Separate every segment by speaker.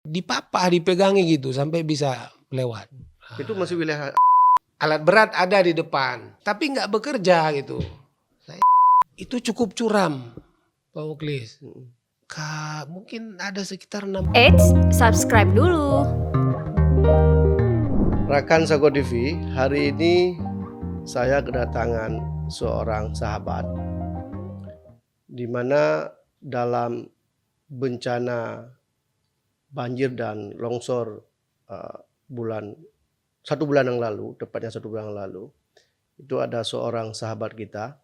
Speaker 1: Dipapah, dipegangi gitu sampai bisa lewat.
Speaker 2: Itu masih wilayah.
Speaker 1: Alat berat ada di depan, tapi nggak bekerja gitu. Itu cukup curam, Pak Muklis. Mungkin ada sekitar 6.
Speaker 3: Eits, subscribe dulu.
Speaker 2: Rakan Sago TV, hari ini saya kedatangan seorang sahabat di mana dalam bencana banjir dan longsor satu bulan yang lalu, tepatnya 1 bulan yang lalu, itu ada seorang sahabat kita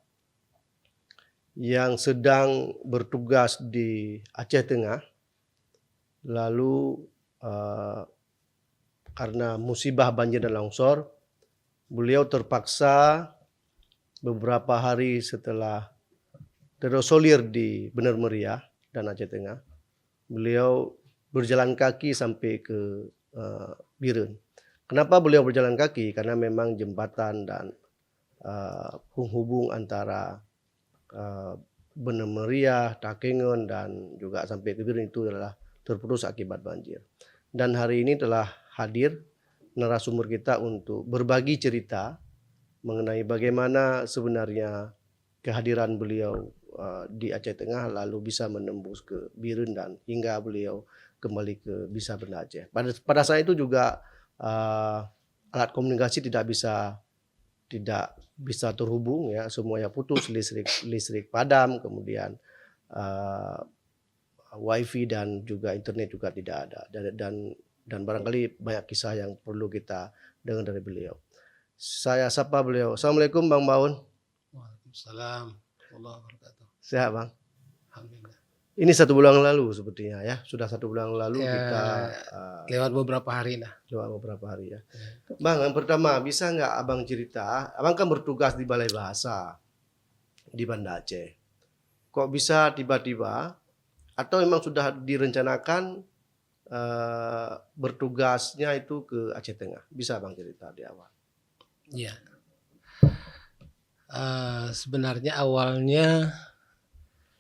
Speaker 2: yang sedang bertugas di Aceh Tengah, lalu karena musibah banjir dan longsor, beliau terpaksa beberapa hari setelah terisolir di Bener Meriah dan Aceh Tengah, beliau berjalan kaki sampai ke Biren. Kenapa beliau berjalan kaki? Karena memang jembatan dan penghubung antara Bener Meriah, Takengon dan juga sampai ke Biren itu adalah terputus akibat banjir. Dan hari ini telah hadir narasumber kita untuk berbagi cerita mengenai bagaimana sebenarnya kehadiran beliau di Aceh Tengah lalu bisa menembus ke Biren dan hingga beliau kembali ke bisa Banda Aceh. Pada saat itu juga alat komunikasi tidak bisa terhubung, ya, semuanya putus, listrik padam, kemudian wifi dan juga internet juga tidak ada, dan barangkali banyak kisah yang perlu kita dengar dari beliau. Saya sapa beliau. Assalamualaikum Bang Baun.
Speaker 1: Waalaikumsalam warahmatullahi wabarakatuh.
Speaker 2: Sehat Bang?
Speaker 1: Alhamdulillah.
Speaker 2: Ini 1 bulan lalu sepertinya, ya, sudah 1 bulan lalu
Speaker 1: Ya,
Speaker 2: kita
Speaker 1: lewat beberapa hari lah.
Speaker 2: Lewat beberapa hari, ya. Bang, yang pertama, bisa nggak Abang cerita, Abang kan bertugas di Balai Bahasa di Banda Aceh. Kok bisa tiba-tiba atau memang sudah direncanakan bertugasnya itu ke Aceh Tengah? Bisa Abang cerita di awal?
Speaker 1: Ya. Sebenarnya awalnya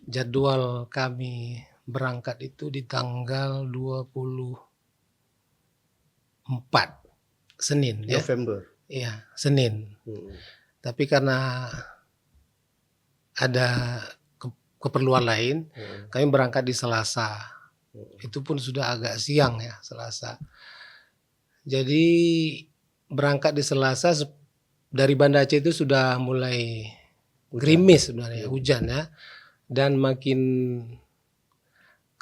Speaker 1: jadwal kami berangkat itu di tanggal 24 Senin, ya.
Speaker 2: November.
Speaker 1: Iya, Senin. Tapi karena ada keperluan lain, kami berangkat di Selasa. Itu pun sudah agak siang, ya, Selasa. Jadi berangkat di Selasa, dari Banda Aceh itu sudah mulai gerimis sebenarnya, hujan, ya. Dan makin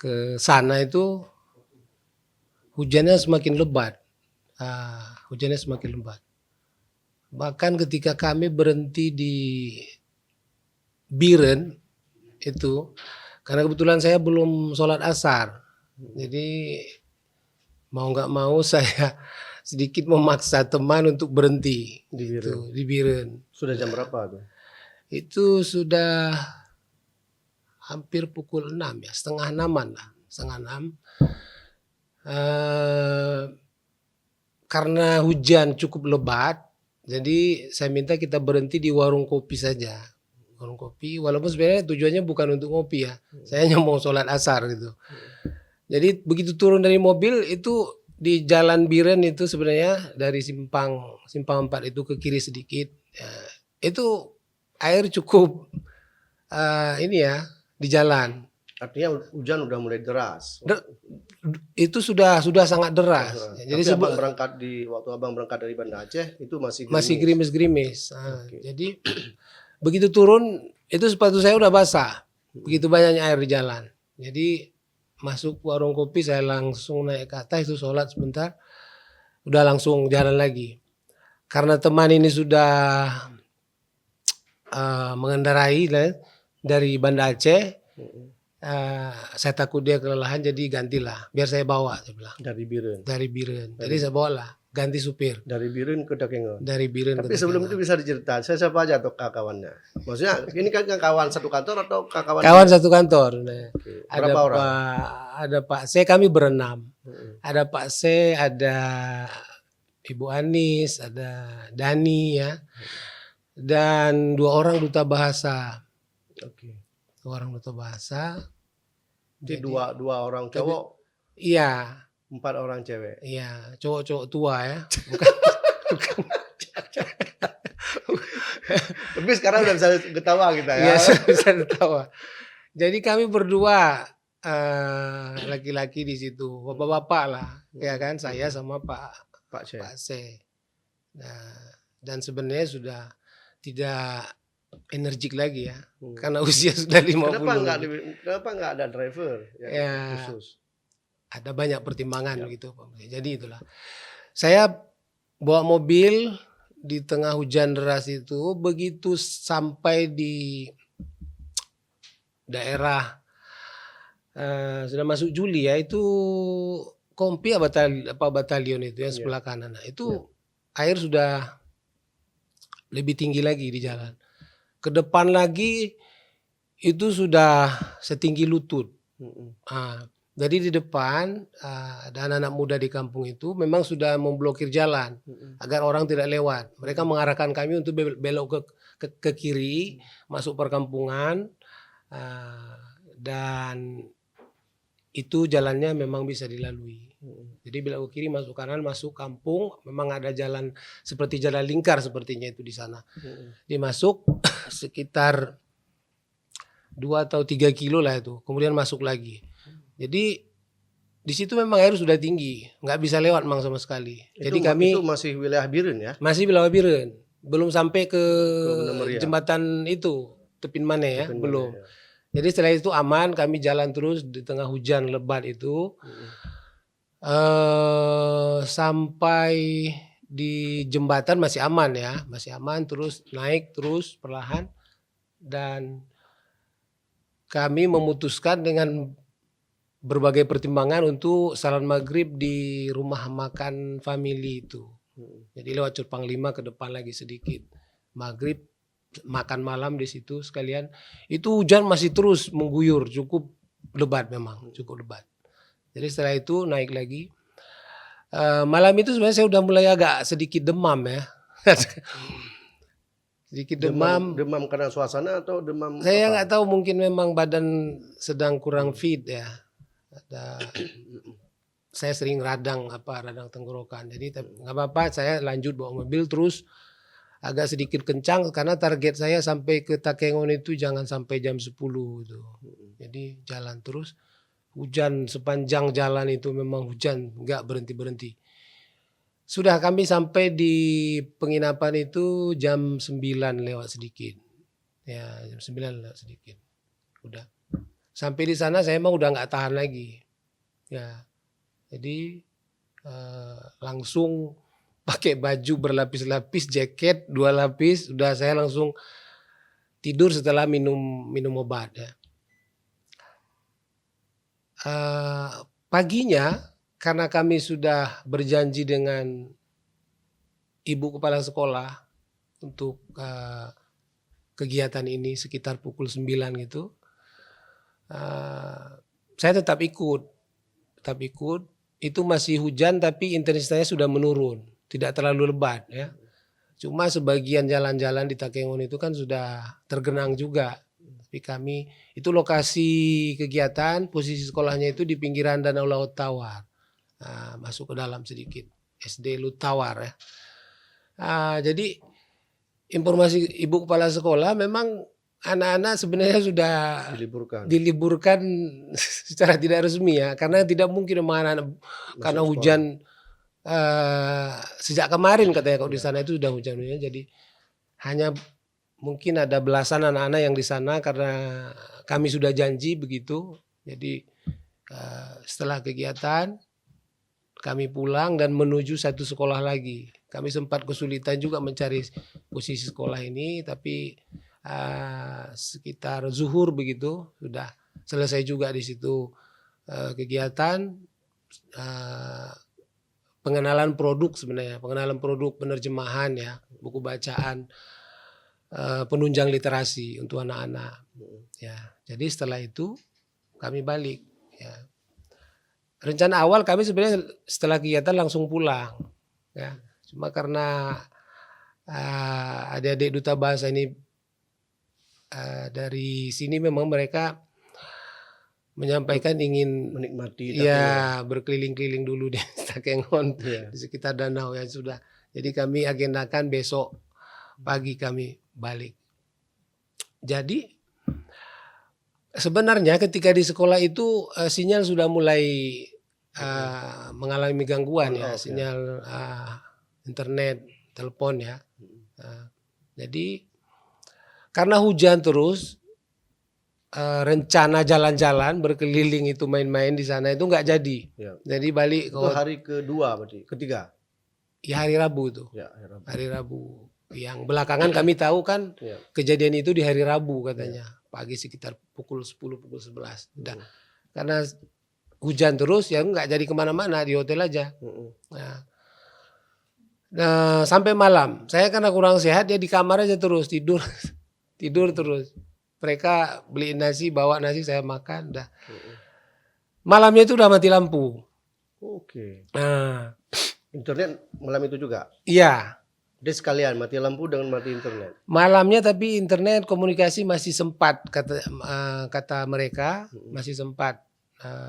Speaker 1: ke sana itu hujannya semakin lebat. Bahkan ketika kami berhenti di Biren itu, karena kebetulan saya belum sholat asar, jadi mau nggak mau saya sedikit memaksa teman untuk berhenti di Biren.
Speaker 2: Sudah jam berapa tuh?
Speaker 1: Itu sudah hampir pukul 6, ya, setengah 6-an lah, setengah 6. Karena hujan cukup lebat, jadi saya minta kita berhenti di warung kopi saja. Warung kopi, walaupun sebenarnya tujuannya bukan untuk ngopi, ya. Saya hanya mau sholat asar gitu. Jadi begitu turun dari mobil itu di Jalan Biren itu sebenarnya dari simpang 4 itu ke kiri sedikit, ya, itu air cukup ini, ya, di jalan.
Speaker 2: Artinya hujan udah mulai deras.
Speaker 1: Itu sudah sangat deras.
Speaker 2: Jadi waktu Abang berangkat dari Banda Aceh itu masih
Speaker 1: gerimis. Jadi begitu turun itu sepatu saya udah basah. Begitu banyaknya air di jalan. Jadi masuk warung kopi, saya langsung naik ke atas itu sholat sebentar. Udah langsung jalan lagi. Karena teman ini sudah mengendarai dari Banda Aceh, saya takut dia kelelahan, jadi gantilah, biar saya bawa, saya bilang. Dari Biren. Jadi saya bawalah, ganti supir.
Speaker 2: Dari Biren ke Takengon.
Speaker 1: Tapi
Speaker 2: sebelum itu bisa diceritakan, saya siapa aja atau kawannya? Maksudnya ini kan kawan satu kantor atau kawan?
Speaker 1: Kawan satu kantor. Nah,
Speaker 2: berapa orang?
Speaker 1: Ada Pak C, kami berenam. Ada Pak C, ada Ibu Anis, ada Dani, ya. Dan 2 orang duta bahasa. 2 orang duta bahasa.
Speaker 2: Jadi dua orang cowok.
Speaker 1: Iya.
Speaker 2: 4 orang cewek.
Speaker 1: Iya, cowok-cowok tua ya. Bukan, bukan.
Speaker 2: Tapi sekarang udah bisa ketawa kita ya.
Speaker 1: Iya, bisa ketawa. Jadi kami berdua laki-laki di situ, bapak-bapak lah, ya kan, saya sama
Speaker 2: Pak C.
Speaker 1: Pak C. Nah, dan sebenarnya sudah tidak energik lagi ya, karena usia sudah 50.
Speaker 2: Kenapa nggak ada driver yang
Speaker 1: Ya,
Speaker 2: khusus?
Speaker 1: ada banyak pertimbangan gitu. Jadi itulah. Saya bawa mobil di tengah hujan deras itu, begitu sampai di daerah sudah masuk Juli ya, itu Kompi batalion itu yang sebelah kanan. Nah, itu air sudah lebih tinggi lagi di jalan. Ke depan lagi itu sudah setinggi lutut. Jadi di depan ada anak-anak muda di kampung itu memang sudah memblokir jalan agar orang tidak lewat. Mereka mengarahkan kami untuk belok ke kiri, masuk perkampungan, dan itu jalannya memang bisa dilalui. Jadi belok ke kiri, masuk kanan, masuk kampung, memang ada jalan seperti jalan lingkar sepertinya itu di sana. Dimasuk sekitar 2 atau 3 kilo lah itu, kemudian masuk lagi. Jadi di situ memang air sudah tinggi, nggak bisa lewat memang sama sekali. Jadi kami
Speaker 2: itu masih wilayah Biren ya?
Speaker 1: masih wilayah Biren, belum sampai ke
Speaker 2: Bener Meriah.
Speaker 1: jembatan itu Tepin Mane ya,
Speaker 2: Tepin
Speaker 1: belum.
Speaker 2: Mane, ya.
Speaker 1: Jadi setelah itu aman, kami jalan terus di tengah hujan lebat itu sampai di jembatan masih aman ya, masih aman, terus naik terus perlahan, dan kami memutuskan dengan berbagai pertimbangan untuk salat maghrib di rumah makan family itu. Jadi lewat Cut Panglima ke depan lagi sedikit, maghrib makan malam di situ sekalian. Itu hujan masih terus mengguyur, cukup lebat memang, cukup lebat. Jadi setelah itu naik lagi. Malam itu sebenarnya saya udah mulai agak sedikit demam ya. Sedikit demam.
Speaker 2: Demam karena suasana atau demam?
Speaker 1: Saya nggak tahu, mungkin memang badan sedang kurang fit ya. Saya sering radang tenggorokan. Jadi nggak apa-apa, saya lanjut bawa mobil terus. Agak sedikit kencang karena target saya sampai ke Takengon itu jangan sampai jam 10 itu. Jadi jalan terus. Hujan sepanjang jalan itu memang hujan, nggak berhenti-berhenti. Sudah kami sampai di penginapan itu jam 9 lewat sedikit. Ya, jam 9 lewat sedikit. Udah. Sampai di sana saya emang udah nggak tahan lagi. Ya. Jadi langsung pakai baju berlapis-lapis, jaket 2 lapis, udah saya langsung tidur setelah minum obat ya. Paginya karena kami sudah berjanji dengan ibu kepala sekolah untuk kegiatan ini sekitar pukul 9 gitu, saya tetap ikut. Itu masih hujan tapi intensitasnya sudah menurun, tidak terlalu lebat ya. Cuma sebagian jalan-jalan di Takengon itu kan sudah tergenang juga. Tapi kami itu lokasi kegiatan, posisi sekolahnya itu di pinggiran Danau Laut Tawar. Masuk ke dalam sedikit, SD Lutawar ya. Jadi informasi ibu kepala sekolah, memang anak-anak sebenarnya sudah diliburkan secara tidak resmi ya, karena tidak mungkin memang anak-anak karena hujan sejak kemarin katanya kalau di sana itu sudah hujan-hujan. Jadi hanya mungkin ada belasan anak-anak yang di sana karena kami sudah janji begitu. Jadi setelah kegiatan kami pulang dan menuju satu sekolah lagi. Kami sempat kesulitan juga mencari posisi sekolah ini, tapi sekitar zuhur begitu sudah selesai juga di situ kegiatan pengenalan produk, sebenarnya pengenalan produk, penerjemahan ya, buku bacaan, penunjang literasi untuk anak-anak ya. Jadi setelah itu kami balik ya. Rencana awal kami sebenarnya setelah kegiatan langsung pulang ya, cuma karena adik-adik duta bahasa ini dari sini memang mereka menyampaikan ingin
Speaker 2: Menikmati
Speaker 1: ya berkeliling-keliling dulu di Takengon
Speaker 2: Iya.
Speaker 1: di sekitar danau ya sudah. Jadi kami agendakan besok pagi kami balik. Jadi sebenarnya ketika di sekolah itu sinyal sudah mulai mengalami gangguan ya,
Speaker 2: On off, ya.
Speaker 1: sinyal internet, telepon ya. Jadi karena hujan terus rencana jalan-jalan berkeliling itu main-main di sana itu nggak jadi.
Speaker 2: Ya.
Speaker 1: Jadi balik
Speaker 2: Itu hari kedua berarti, ketiga.
Speaker 1: ya hari Rabu itu.
Speaker 2: Ya, hari Rabu.
Speaker 1: Hari Rabu. Yang belakangan kami tahu kan
Speaker 2: Ya.
Speaker 1: kejadian itu di hari Rabu katanya. Pagi sekitar pukul 10, pukul 11. Udah. Karena hujan terus ya nggak jadi kemana-mana, di hotel aja. Nah, sampai malam. Saya karena kurang sehat ya di kamar aja terus tidur. Tidur terus. Mereka beliin nasi, bawa nasi, saya makan. Dah. Malamnya itu udah mati lampu.
Speaker 2: Oke.
Speaker 1: Nah,
Speaker 2: Internet malam itu juga.
Speaker 1: iya.
Speaker 2: Dia sekalian mati lampu dengan mati internet.
Speaker 1: Malamnya tapi internet komunikasi masih sempat kata mereka masih sempat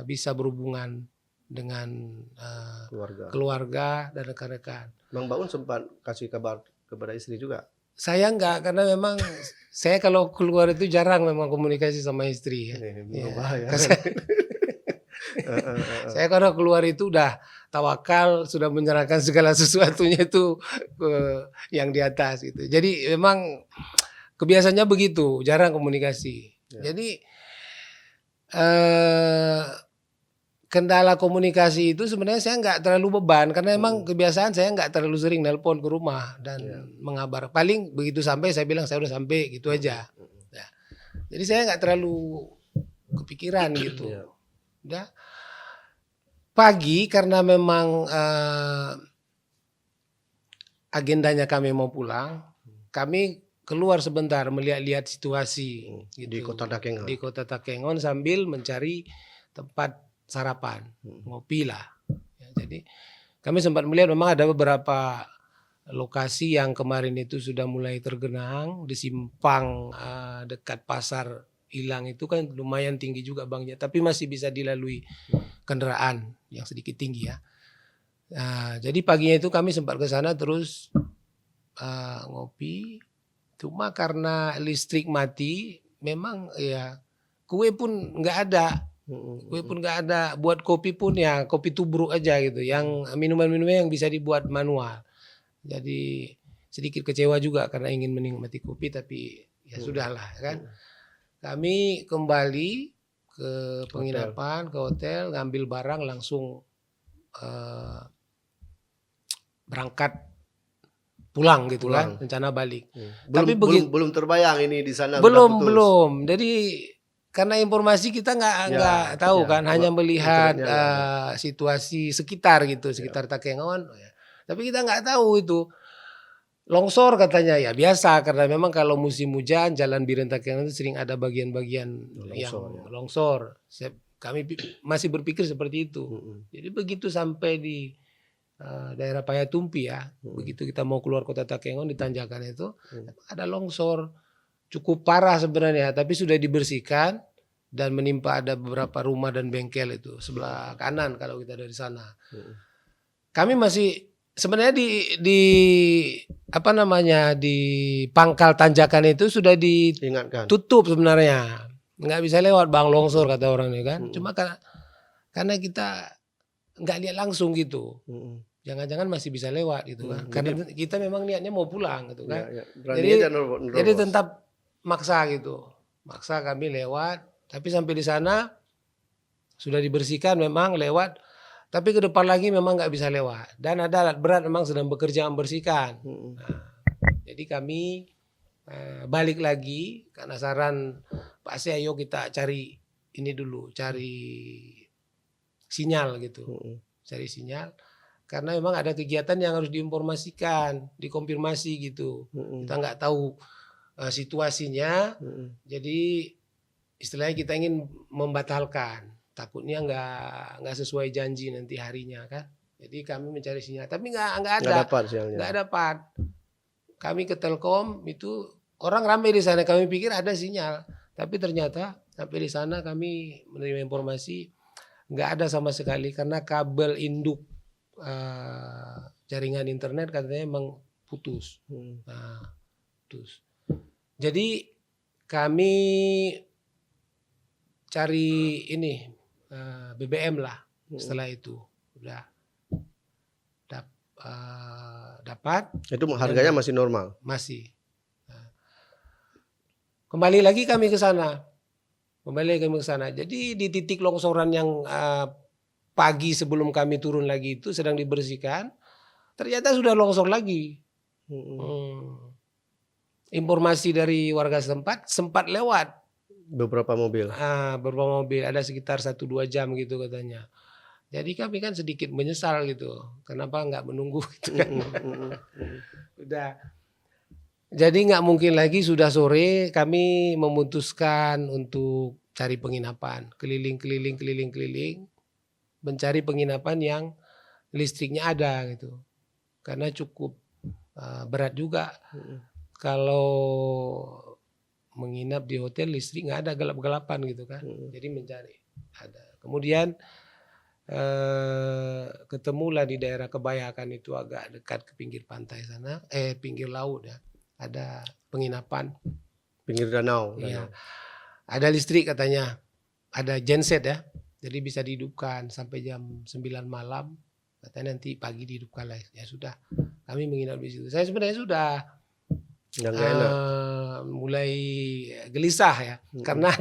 Speaker 1: bisa berhubungan dengan keluarga dan rekan-rekan.
Speaker 2: Bang Baun sempat kasih kabar kepada istri juga.
Speaker 1: Saya enggak karena memang saya kalau keluar itu jarang memang komunikasi sama istri ya.
Speaker 2: Bahaya.
Speaker 1: Saya kalau keluar itu udah tawakal, sudah menyerahkan segala sesuatunya itu ke yang di atas gitu. Jadi memang kebiasaannya begitu, jarang komunikasi. Jadi kendala komunikasi itu sebenarnya saya nggak terlalu beban karena emang kebiasaan saya nggak terlalu sering nelpon ke rumah dan mengabar. Paling begitu sampai saya bilang saya udah sampai gitu aja. Ya. Jadi saya nggak terlalu kepikiran gitu. Udah. Pagi karena memang agendanya kami mau pulang, kami keluar sebentar melihat-lihat situasi gitu.
Speaker 2: Di Kota Takengon.
Speaker 1: Di Kota Takengon sambil mencari tempat sarapan, ngopi lah. Ya, jadi kami sempat melihat memang ada beberapa lokasi yang kemarin itu sudah mulai tergenang di simpang dekat pasar Ilang itu kan lumayan tinggi juga bangnya, tapi masih bisa dilalui kendaraan yang sedikit tinggi ya. Nah, jadi paginya itu kami sempat ke sana terus ngopi. Cuma karena listrik mati, memang ya kue pun nggak ada. Kue pun nggak ada, buat kopi pun ya kopi tubruk aja gitu, yang minuman-minuman yang bisa dibuat manual. Jadi sedikit kecewa juga karena ingin menikmati kopi tapi ya sudahlah kan. Kami kembali ke penginapan, ke hotel, ngambil barang langsung berangkat pulang gitu kan, rencana balik. Tapi
Speaker 2: belum terbayang ini di sana.
Speaker 1: Belum. Jadi karena informasi kita nggak tahu kan, hanya melihat situasi sekitar gitu, sekitar Takengon. Tapi kita nggak tahu itu longsor katanya ya biasa karena memang kalau musim hujan jalan Biren Takengon itu sering ada bagian-bagian yang longsor. Kami masih berpikir seperti itu. Jadi begitu sampai di daerah Payatumpi ya, begitu kita mau keluar Kota Takengon di tanjakan itu ada longsor. Cukup parah sebenarnya, tapi sudah dibersihkan dan menimpa ada beberapa rumah dan bengkel itu sebelah kanan kalau kita dari sana. Kami masih sebenarnya di pangkal tanjakan itu sudah ditutup sebenarnya, nggak bisa lewat bang, longsor kata orang ini kan. Cuma karena kita nggak lihat langsung gitu. Jangan-jangan masih bisa lewat gitu kan. Karena kita memang niatnya mau pulang gitu kan. Jadi tetap maksa gitu. Maksa kami lewat, tapi sampai di sana sudah dibersihkan memang lewat, tapi ke depan lagi memang nggak bisa lewat. Dan ada alat berat memang sedang bekerja membersihkan. Nah, jadi kami balik lagi karena saran Pak Ase, ayo kita cari ini dulu, cari sinyal gitu. Cari sinyal. Karena memang ada kegiatan yang harus diinformasikan, dikonfirmasi gitu. Kita nggak tahu situasinya, jadi istilahnya kita ingin membatalkan, takutnya nggak sesuai janji nanti harinya kan. Jadi kami mencari sinyal, tapi nggak dapat. Kami ke Telkom itu orang ramai di sana, kami pikir ada sinyal, tapi ternyata Sampai di sana kami menerima informasi nggak ada sama sekali karena kabel induk jaringan internet katanya emang putus. Nah, putus. Jadi kami cari ini BBM lah. Setelah itu udah dapat.
Speaker 2: Itu harganya masih normal.
Speaker 1: Masih. Nah, kembali lagi kami ke sana. Jadi di titik longsoran yang pagi sebelum kami turun lagi itu sedang dibersihkan, ternyata sudah longsor lagi. Informasi dari warga setempat sempat lewat
Speaker 2: Beberapa mobil.
Speaker 1: beberapa mobil, ada sekitar 1-2 jam gitu katanya. Jadi kami kan sedikit menyesal gitu, kenapa nggak menunggu gitu kan. Udah. Jadi nggak mungkin lagi, sudah sore kami memutuskan untuk cari penginapan, keliling, mencari penginapan yang listriknya ada gitu, karena cukup berat juga. Kalau menginap di hotel listrik nggak ada, gelap-gelapan gitu kan. Jadi mencari ada. Kemudian ketemulah di daerah Kebayakan itu agak dekat ke pinggir pantai sana, pinggir laut ya. Ada penginapan.
Speaker 2: Pinggir danau.
Speaker 1: Iya. Ada listrik katanya. Ada genset ya. Jadi bisa dihidupkan sampai jam 9 malam. Katanya nanti pagi dihidupkan lah. Ya sudah. Kami menginap di situ. Saya sebenarnya sudah mulai gelisah ya, karena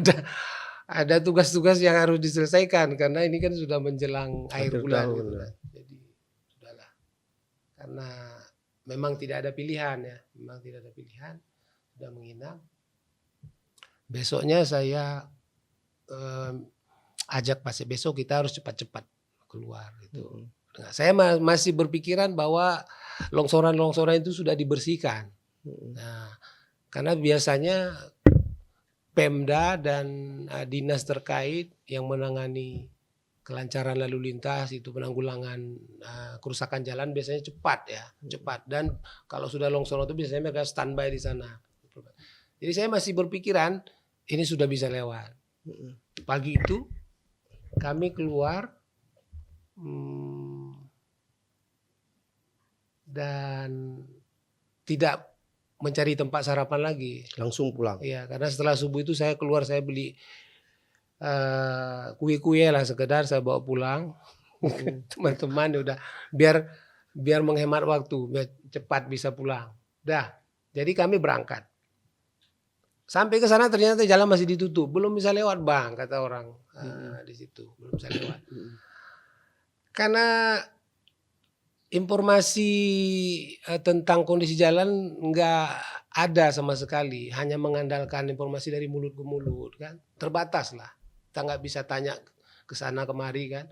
Speaker 1: ada tugas-tugas yang harus diselesaikan, karena ini kan sudah menjelang akhir bulan gitu kan. Jadi sudahlah, karena memang tidak ada pilihan ya, sudah menginap. Besoknya saya ajak Pak, besok kita harus cepat-cepat keluar gitu. Saya masih berpikiran bahwa longsoran-longsoran itu sudah dibersihkan. Nah, karena biasanya Pemda dan dinas terkait yang menangani kelancaran lalu lintas itu, penanggulangan kerusakan jalan biasanya cepat. Dan kalau sudah longsor itu biasanya mereka standby di sana. Jadi saya masih berpikiran ini sudah bisa lewat. Pagi itu kami keluar dan tidak mencari tempat sarapan lagi.
Speaker 2: Langsung pulang.
Speaker 1: Iya, karena setelah subuh itu saya keluar, saya beli kue-kue lah sekedar, saya bawa pulang. Teman-teman udah biar menghemat waktu, biar cepat bisa pulang. Dah, jadi kami berangkat. Sampai ke sana ternyata jalan masih ditutup, belum bisa lewat Bang, kata orang di situ, belum bisa lewat. Karena informasi tentang kondisi jalan nggak ada sama sekali, hanya mengandalkan informasi dari mulut ke mulut kan, terbatas lah, kita nggak bisa tanya ke sana kemari kan.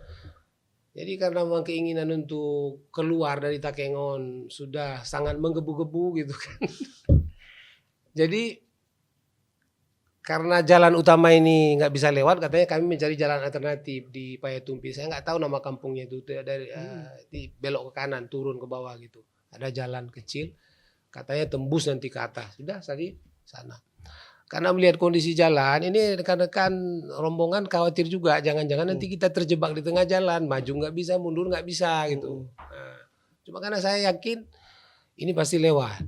Speaker 1: Jadi karena memang keinginan untuk keluar dari Takengon sudah sangat menggebu-gebu gitu kan. Jadi karena jalan utama ini nggak bisa lewat, katanya kami mencari jalan alternatif di Payatumpi. Saya nggak tahu nama kampungnya itu, dari di belok ke kanan turun ke bawah gitu. Ada jalan kecil, katanya tembus nanti ke atas. Sudah tadi sana. Karena melihat kondisi jalan ini, rekan-rekan rombongan khawatir juga, jangan-jangan nanti kita terjebak di tengah jalan, maju nggak bisa, mundur nggak bisa gitu. Nah, cuma karena saya yakin ini pasti lewat,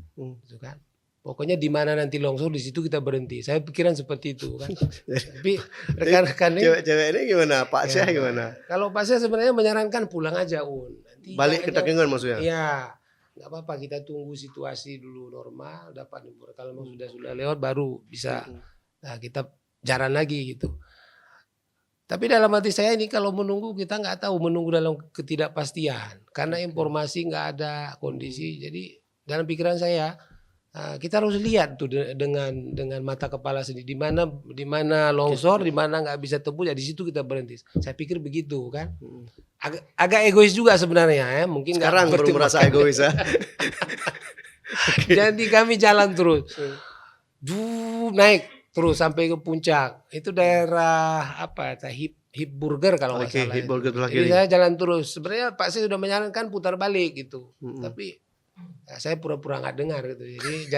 Speaker 1: gitu kan. Pokoknya di mana nanti longsor di situ kita berhenti. Saya pikiran seperti itu kan. Tapi rekan-rekan ini,
Speaker 2: cewek-cewek ini gimana? Pak Syah gimana?
Speaker 1: Kalau Pak Syah sebenarnya menyarankan pulang aja nanti
Speaker 2: balik ke Takengon maksudnya?
Speaker 1: Iya, nggak apa-apa, kita tunggu situasi dulu normal, dapat libur. Kalau memang sudah lewat baru bisa. Nah, kita jalan lagi gitu. Tapi dalam hati saya ini kalau menunggu, kita nggak tahu, menunggu dalam ketidakpastian. Karena informasi nggak ada, kondisi. Jadi dalam pikiran saya, kita harus lihat tuh dengan mata kepala sendiri, di mana longsor, di mana nggak bisa tembus, ya di situ kita berhenti. Saya pikir begitu kan. Agak egois juga sebenarnya ya, mungkin
Speaker 2: sekarang baru merasa egois ya.
Speaker 1: Jadi kami jalan terus, naik terus sampai ke puncak. Itu daerah apa? Hip Burger kalau nggak salah.
Speaker 2: Hip Burger
Speaker 1: Jadi saya jalan terus. Sebenarnya Pak saya sudah menyarankan putar balik gitu, tapi Ya, saya pura-pura nggak dengar gitu. Jadi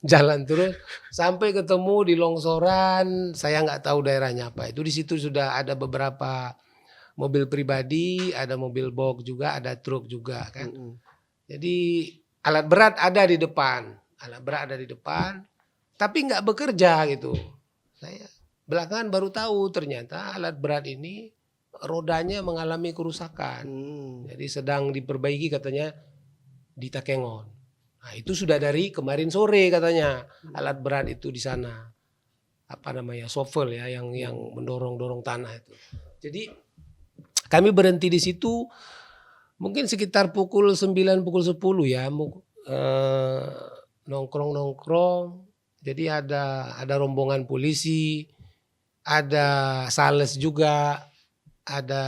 Speaker 1: jalan terus sampai ketemu di longsoran. Saya nggak tahu daerahnya apa. Itu di situ sudah ada beberapa mobil pribadi, ada mobil box juga, ada truk juga kan. Jadi alat berat ada di depan, tapi nggak bekerja gitu. Saya belakangan baru tahu ternyata alat berat ini rodanya mengalami kerusakan. Jadi sedang diperbaiki katanya di Takengon. Nah, itu sudah dari kemarin sore katanya alat berat itu di sana. Apa namanya? Shovel ya yang mendorong-dorong tanah itu. Jadi kami berhenti di situ mungkin sekitar pukul 9 pukul 10 ya. Nongkrong-nongkrong. Jadi ada rombongan polisi, ada sales juga, ada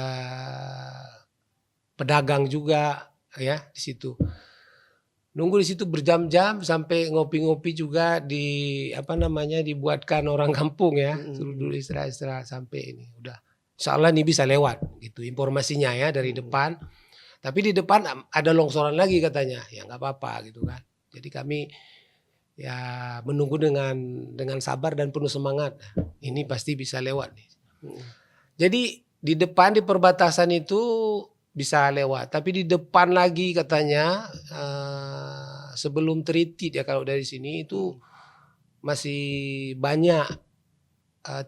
Speaker 1: pedagang juga ya di situ. Nunggu di situ berjam-jam sampai ngopi-ngopi juga dibuatkan orang kampung ya. Suruh dulu istirahat sampai ini udah. Insya Allah ini bisa lewat gitu informasinya ya dari depan. Tapi di depan ada longsoran lagi katanya. Ya nggak apa-apa gitu kan. Jadi kami ya menunggu dengan sabar dan penuh semangat. Ini pasti bisa lewat nih. Jadi di depan di perbatasan itu bisa lewat. Tapi di depan lagi katanya sebelum Teritit ya kalau dari sini itu masih banyak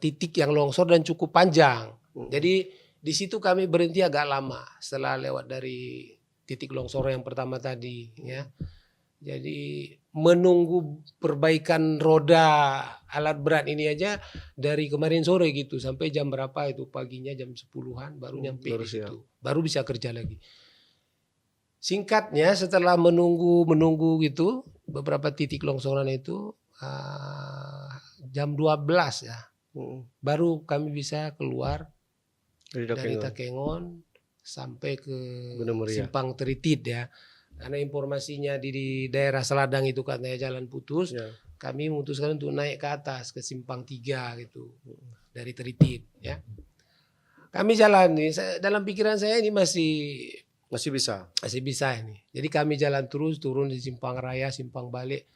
Speaker 1: titik yang longsor dan cukup panjang. Jadi di situ kami berhenti agak lama setelah lewat dari titik longsor yang pertama tadi ya. Jadi menunggu perbaikan roda alat berat ini aja dari kemarin sore gitu sampai jam berapa itu paginya jam 10-an baru nyampe di situ. Baru bisa kerja lagi. Singkatnya setelah menunggu gitu beberapa titik longsoran itu jam 12 ya. Baru kami bisa keluar dari Takengon sampai ke Simpang Teritit ya. Karena informasinya di daerah Seladang itu katanya jalan putus, kami memutuskan untuk naik ke atas ke Simpang 3 gitu dari Teritit ya. Kami jalan nih, dalam pikiran saya ini masih bisa ini. Jadi kami jalan terus turun di Simpang Raya, Simpang Balik,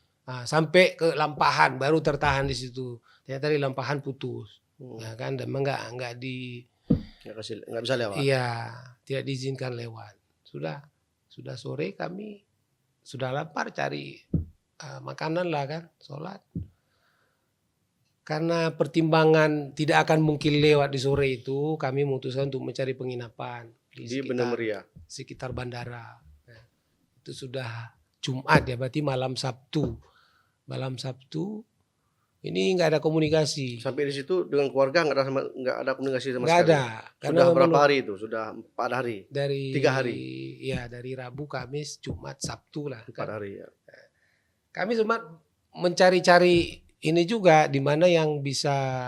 Speaker 1: sampai ke Lampahan baru tertahan di situ. Ternyata di Lampahan putus, ya kan, dan nggak
Speaker 2: bisa lewat.
Speaker 1: Iya, tidak diizinkan lewat. Sudah sore kami sudah lapar cari makanan lah kan, sholat. Karena pertimbangan tidak akan mungkin lewat di sore itu, kami memutuskan untuk mencari penginapan di sekitar bandara. Nah, itu sudah Jumat ya, berarti malam Sabtu. Ini nggak ada komunikasi.
Speaker 2: Sampai di situ dengan keluarga nggak ada komunikasi sama sekali.
Speaker 1: Nggak ada.
Speaker 2: Sudah berapa hari itu? Sudah 4 hari. 3 hari.
Speaker 1: Ya dari Rabu, Kamis, Jumat, Sabtu lah.
Speaker 2: 4 hari ya.
Speaker 1: Kami sempat mencari-cari ini juga di mana yang bisa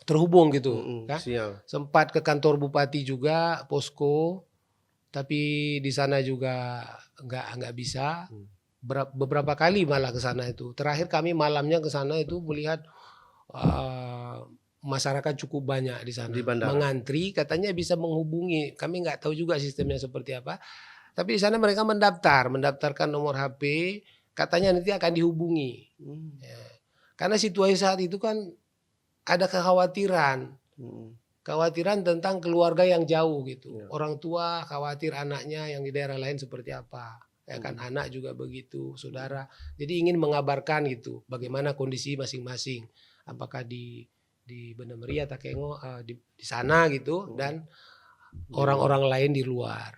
Speaker 1: terhubung gitu. Kan? Sempat ke kantor bupati juga, posko, tapi di sana juga nggak bisa. Beberapa kali malah ke sana itu. Terakhir kami malamnya ke sana itu melihat masyarakat cukup banyak di sana. Mengantri, katanya bisa menghubungi. Kami nggak tahu juga sistemnya seperti apa. Tapi di sana mereka mendaftarkan nomor HP, katanya nanti akan dihubungi. Ya. Karena situasi saat itu kan ada kekhawatiran. Kekhawatiran tentang keluarga yang jauh gitu. Ya. Orang tua khawatir anaknya yang di daerah lain seperti apa. Ya kan, anak juga begitu, saudara. Jadi ingin mengabarkan gitu bagaimana kondisi masing-masing. Apakah di Bener Meriah, Takengon, di sana gitu, dan orang-orang lain di luar.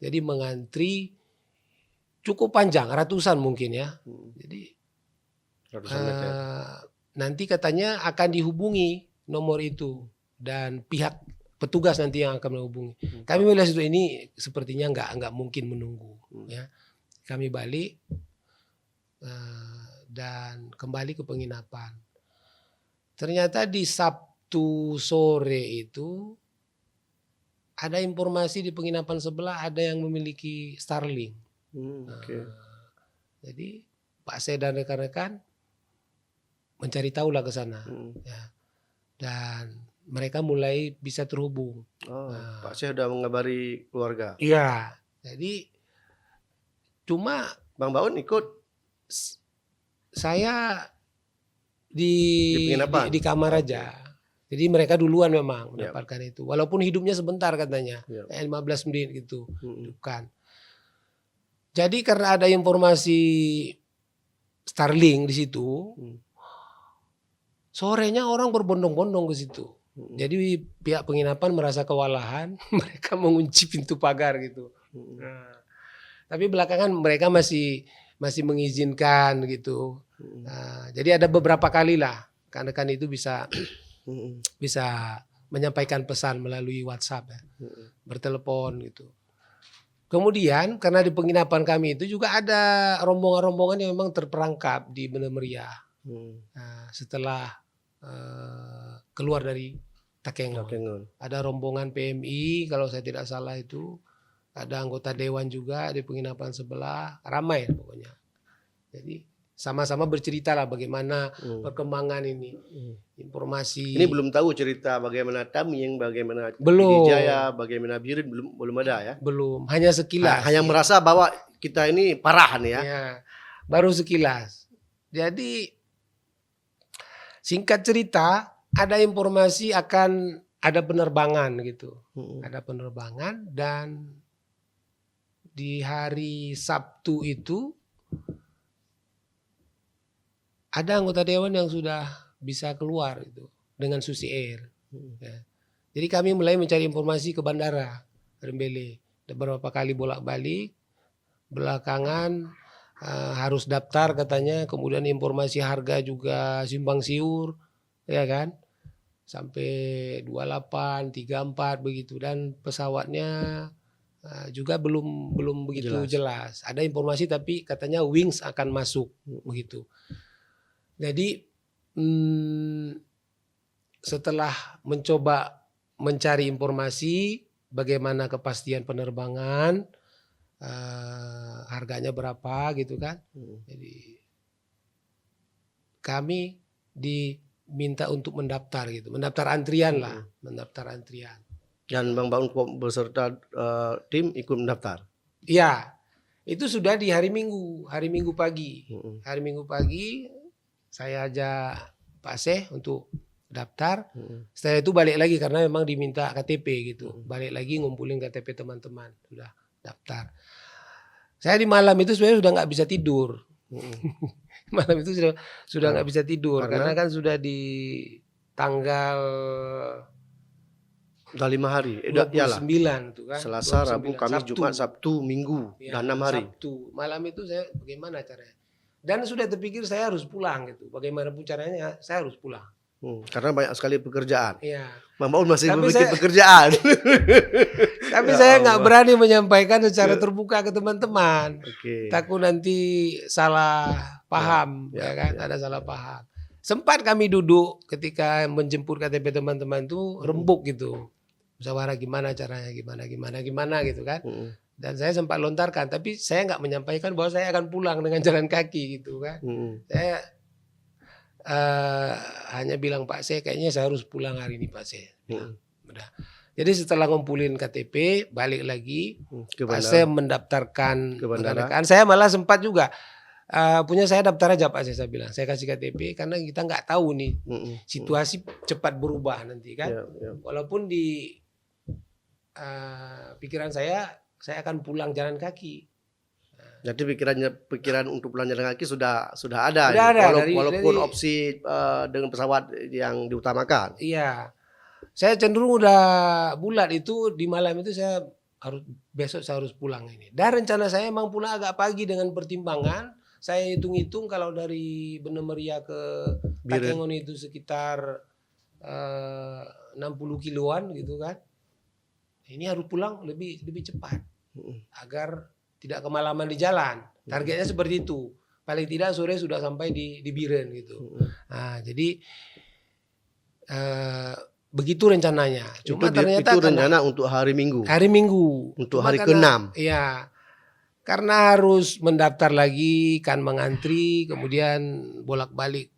Speaker 1: Jadi mengantri cukup panjang, ratusan mungkin ya. Jadi nanti katanya akan dihubungi nomor itu dan pihak petugas nanti yang akan menghubungi. Kami melihat itu ini sepertinya nggak mungkin menunggu. Ya, kami balik dan kembali ke penginapan. Ternyata di Sabtu sore itu ada informasi di penginapan sebelah ada yang memiliki Starlink. Jadi Pak Syed dan rekan-rekan mencari tahulah ke sana. Ya. Dan mereka mulai bisa terhubung.
Speaker 2: Pak Syed sudah mengabari keluarga.
Speaker 1: Iya, jadi Cuma
Speaker 2: Bang Baun ikut
Speaker 1: saya di
Speaker 2: penginapan?
Speaker 1: di kamar
Speaker 2: Oke.
Speaker 1: aja. Jadi mereka duluan memang
Speaker 2: Ya.
Speaker 1: mendapatkan itu. Walaupun hidupnya sebentar katanya,
Speaker 2: Ya.
Speaker 1: 15 menit gitu.
Speaker 2: Mm-mm.
Speaker 1: Bukan. Jadi karena ada informasi Starlink di situ,
Speaker 2: Hmm.
Speaker 1: sorenya orang berbondong-bondong ke situ.
Speaker 2: Mm-mm.
Speaker 1: Jadi pihak penginapan merasa kewalahan, mereka mengunci pintu pagar gitu.
Speaker 2: Mm-mm.
Speaker 1: Nah, tapi belakangan mereka masih mengizinkan gitu.
Speaker 2: Mm-mm.
Speaker 1: Nah, jadi ada beberapa kali lah rekan-rekan itu bisa
Speaker 2: Mm-mm.
Speaker 1: menyampaikan pesan melalui WhatsApp ya,
Speaker 2: Mm-mm.
Speaker 1: bertelepon gitu. Kemudian karena di penginapan kami itu juga ada rombongan-rombongan yang memang terperangkap di Bener Meriah.
Speaker 2: Mm.
Speaker 1: Nah, setelah keluar dari Takengon.
Speaker 2: Takengon.
Speaker 1: Ada rombongan PMI kalau saya tidak salah itu. Ada anggota dewan juga di penginapan sebelah. Ramai pokoknya. Jadi sama-sama bercerita lah bagaimana perkembangan ini. Informasi.
Speaker 2: Ini belum tahu cerita bagaimana Tamying, bagaimana
Speaker 1: Belum.
Speaker 2: Jaya, bagaimana Birin, belum ada ya.
Speaker 1: Belum. Hanya sekilas.
Speaker 2: Hanya merasa bahwa kita ini parah nih ya.
Speaker 1: Ya, baru sekilas. Jadi singkat cerita ada informasi akan ada penerbangan gitu. Ada penerbangan dan di hari Sabtu itu ada anggota dewan yang sudah bisa keluar itu dengan Susi Air. Ya. Jadi kami mulai mencari informasi ke bandara Rembele. Beberapa kali bolak-balik. Belakangan harus daftar katanya. Kemudian informasi harga juga simpang siur, ya kan? Sampai 28, 34 begitu. Dan pesawatnya juga belum begitu jelas. Ada informasi tapi katanya Wings akan masuk begitu. Jadi setelah mencoba mencari informasi bagaimana kepastian penerbangan, harganya berapa gitu kan. Jadi kami diminta untuk mendaftar gitu, mendaftar antrian lah, mendaftar antrian.
Speaker 2: Dan Bang Baun beserta tim ikut mendaftar.
Speaker 1: Iya, itu sudah di hari Minggu pagi. Hari Minggu pagi saya ajak Pak Seh untuk daftar. Setelah itu balik lagi karena memang diminta KTP gitu. Balik lagi ngumpulin KTP teman-teman, sudah daftar. Saya di malam itu sebenarnya sudah nggak bisa tidur. Malam itu sudah nggak bisa tidur karena kan sudah di tanggal
Speaker 2: udah 5 hari.
Speaker 1: 29 tuh kan.
Speaker 2: Selasa, Rabu, Kamis, Jumat, Sabtu, Minggu.
Speaker 1: Ya,
Speaker 2: udah 6 hari.
Speaker 1: Sabtu. Malam itu saya bagaimana caranya? Dan sudah terpikir saya harus pulang gitu. Bagaimanapun caranya saya harus pulang.
Speaker 2: Karena banyak sekali pekerjaan.
Speaker 1: Iya.
Speaker 2: Bang Baun masih memiliki pekerjaan.
Speaker 1: Tapi saya nggak berani menyampaikan secara terbuka ke teman-teman. Takut nanti salah paham, ya kan? Ada salah paham. Sempat kami duduk ketika menjemput KTP teman-teman itu rembuk gitu. Musyawarah gimana caranya, gimana gitu kan. Dan saya sempat lontarkan, tapi saya nggak menyampaikan bahwa saya akan pulang dengan jalan kaki gitu kan. Saya hanya bilang Pak Seh, kayaknya saya harus pulang hari ini Pak Seh. Udah. Jadi setelah ngumpulin KTP, balik lagi, Pak Seh mendaftarkan rekan-rekan. Saya malah sempat juga punya saya daftar aja Pak Seh, saya bilang. Saya kasih KTP karena kita nggak tahu nih situasi cepat berubah nanti kan. Walaupun di pikiran saya akan pulang jalan kaki.
Speaker 2: Jadi pikiran untuk pulang jalan kaki sudah ada.
Speaker 1: Sudah ada
Speaker 2: walaupun opsi dengan pesawat yang diutamakan.
Speaker 1: Iya. Saya cenderung udah bulat itu di malam itu besok saya harus pulang ini. Dan rencana saya emang pulang agak pagi dengan pertimbangan. Saya hitung-hitung kalau dari Bener Meriah ke Takengon itu sekitar 60 kiloan gitu kan. Ini harus pulang lebih cepat agar tidak kemalaman di jalan. Targetnya seperti itu. Paling tidak sore sudah sampai di Biren gitu. Nah, jadi begitu rencananya. Cuma ternyata
Speaker 2: itu rencana untuk hari Minggu.
Speaker 1: Hari Minggu.
Speaker 2: Untuk hari ke-6.
Speaker 1: Iya. Karena harus mendaftar lagi, kan mengantri, kemudian bolak-balik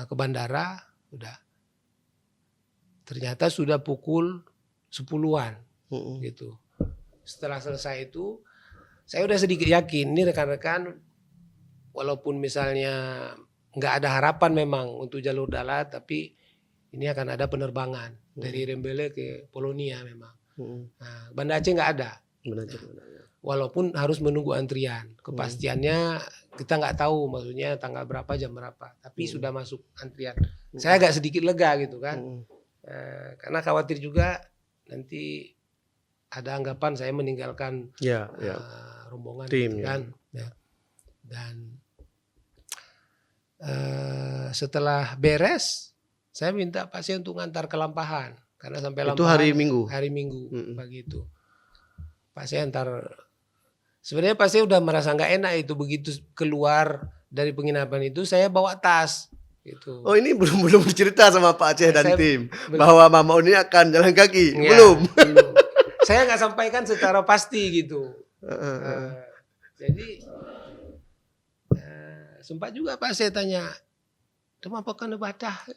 Speaker 1: ke bandara, udah. Ternyata sudah pukul 10-an gitu. Setelah selesai itu saya udah sedikit yakin ini rekan-rekan, walaupun misalnya nggak ada harapan memang untuk jalur darat, tapi ini akan ada penerbangan dari Rembele ke Polonia memang. Nah, Banda Aceh nggak ada.
Speaker 2: Benar.
Speaker 1: Walaupun harus menunggu antrian, kepastiannya kita nggak tahu, maksudnya tanggal berapa, jam berapa, tapi sudah masuk antrian. Saya agak sedikit lega gitu kan, karena khawatir juga nanti ada anggapan saya meninggalkan rombongan
Speaker 2: Tim,
Speaker 1: gitu kan. Ya. Dan setelah beres, saya minta Pak C untuk ngantar ke Lampahan, karena sampai Lampahan
Speaker 2: Itu hari Minggu.
Speaker 1: Hari Minggu pagi itu. Pak C antar. Sebenarnya pasti udah merasa nggak enak itu, begitu keluar dari penginapan itu saya bawa tas gitu.
Speaker 2: Oh, ini belum bercerita sama Pak Aceh dan
Speaker 1: Saya
Speaker 2: tim bahwa Mama ini akan jalan kaki.
Speaker 1: Ya,
Speaker 2: Belum.
Speaker 1: Saya nggak sampaikan secara pasti gitu. Jadi sempat juga Pak saya tanya, "Kamu apa kan Badah?"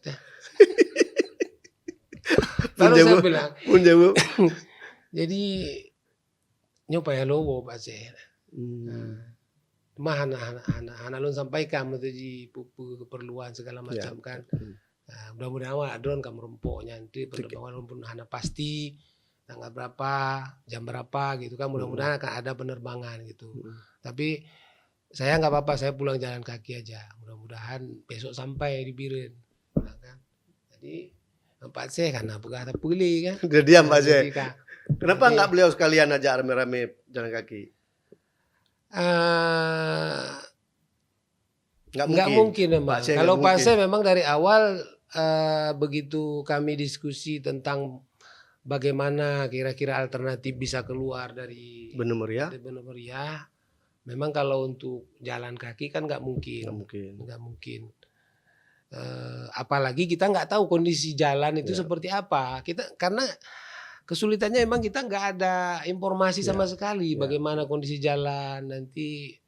Speaker 1: Lalu saya bilang,
Speaker 2: pun jawab.
Speaker 1: jadi nyoba ya lowo Pak C. Mah anak lon sampaikan menjadi keperluan segala macam kan. Nah, mudah-mudahan awak drone kamu rempoknya nanti penerbangan walaupun hana pasti tanggal berapa, jam berapa gitu kan, mudah-mudahan akan ada penerbangan gitu. Tapi saya nggak apa-apa, saya pulang jalan kaki aja. Mudah-mudahan besok sampai di Biren. Nah, kan. Jadi Pak C karena bukan ada pulih kan.
Speaker 2: Dia diam Pak Aceh.
Speaker 1: Jadi,
Speaker 2: Kenapa nggak beliau sekalian ajak rame-rame jalan kaki?
Speaker 1: Nggak mungkin memang.
Speaker 2: Pak Aceh
Speaker 1: Kalau
Speaker 2: nggak
Speaker 1: Pak
Speaker 2: mungkin.
Speaker 1: C memang dari awal begitu kami diskusi tentang bagaimana kira-kira alternatif bisa keluar dari
Speaker 2: Benar Meriah?
Speaker 1: Bener Meriah, memang kalau untuk jalan kaki kan nggak mungkin.
Speaker 2: Nggak mungkin.
Speaker 1: Apalagi kita nggak tahu kondisi jalan itu seperti apa. Kita karena kesulitannya memang kita nggak ada informasi sama sekali bagaimana kondisi jalan nanti,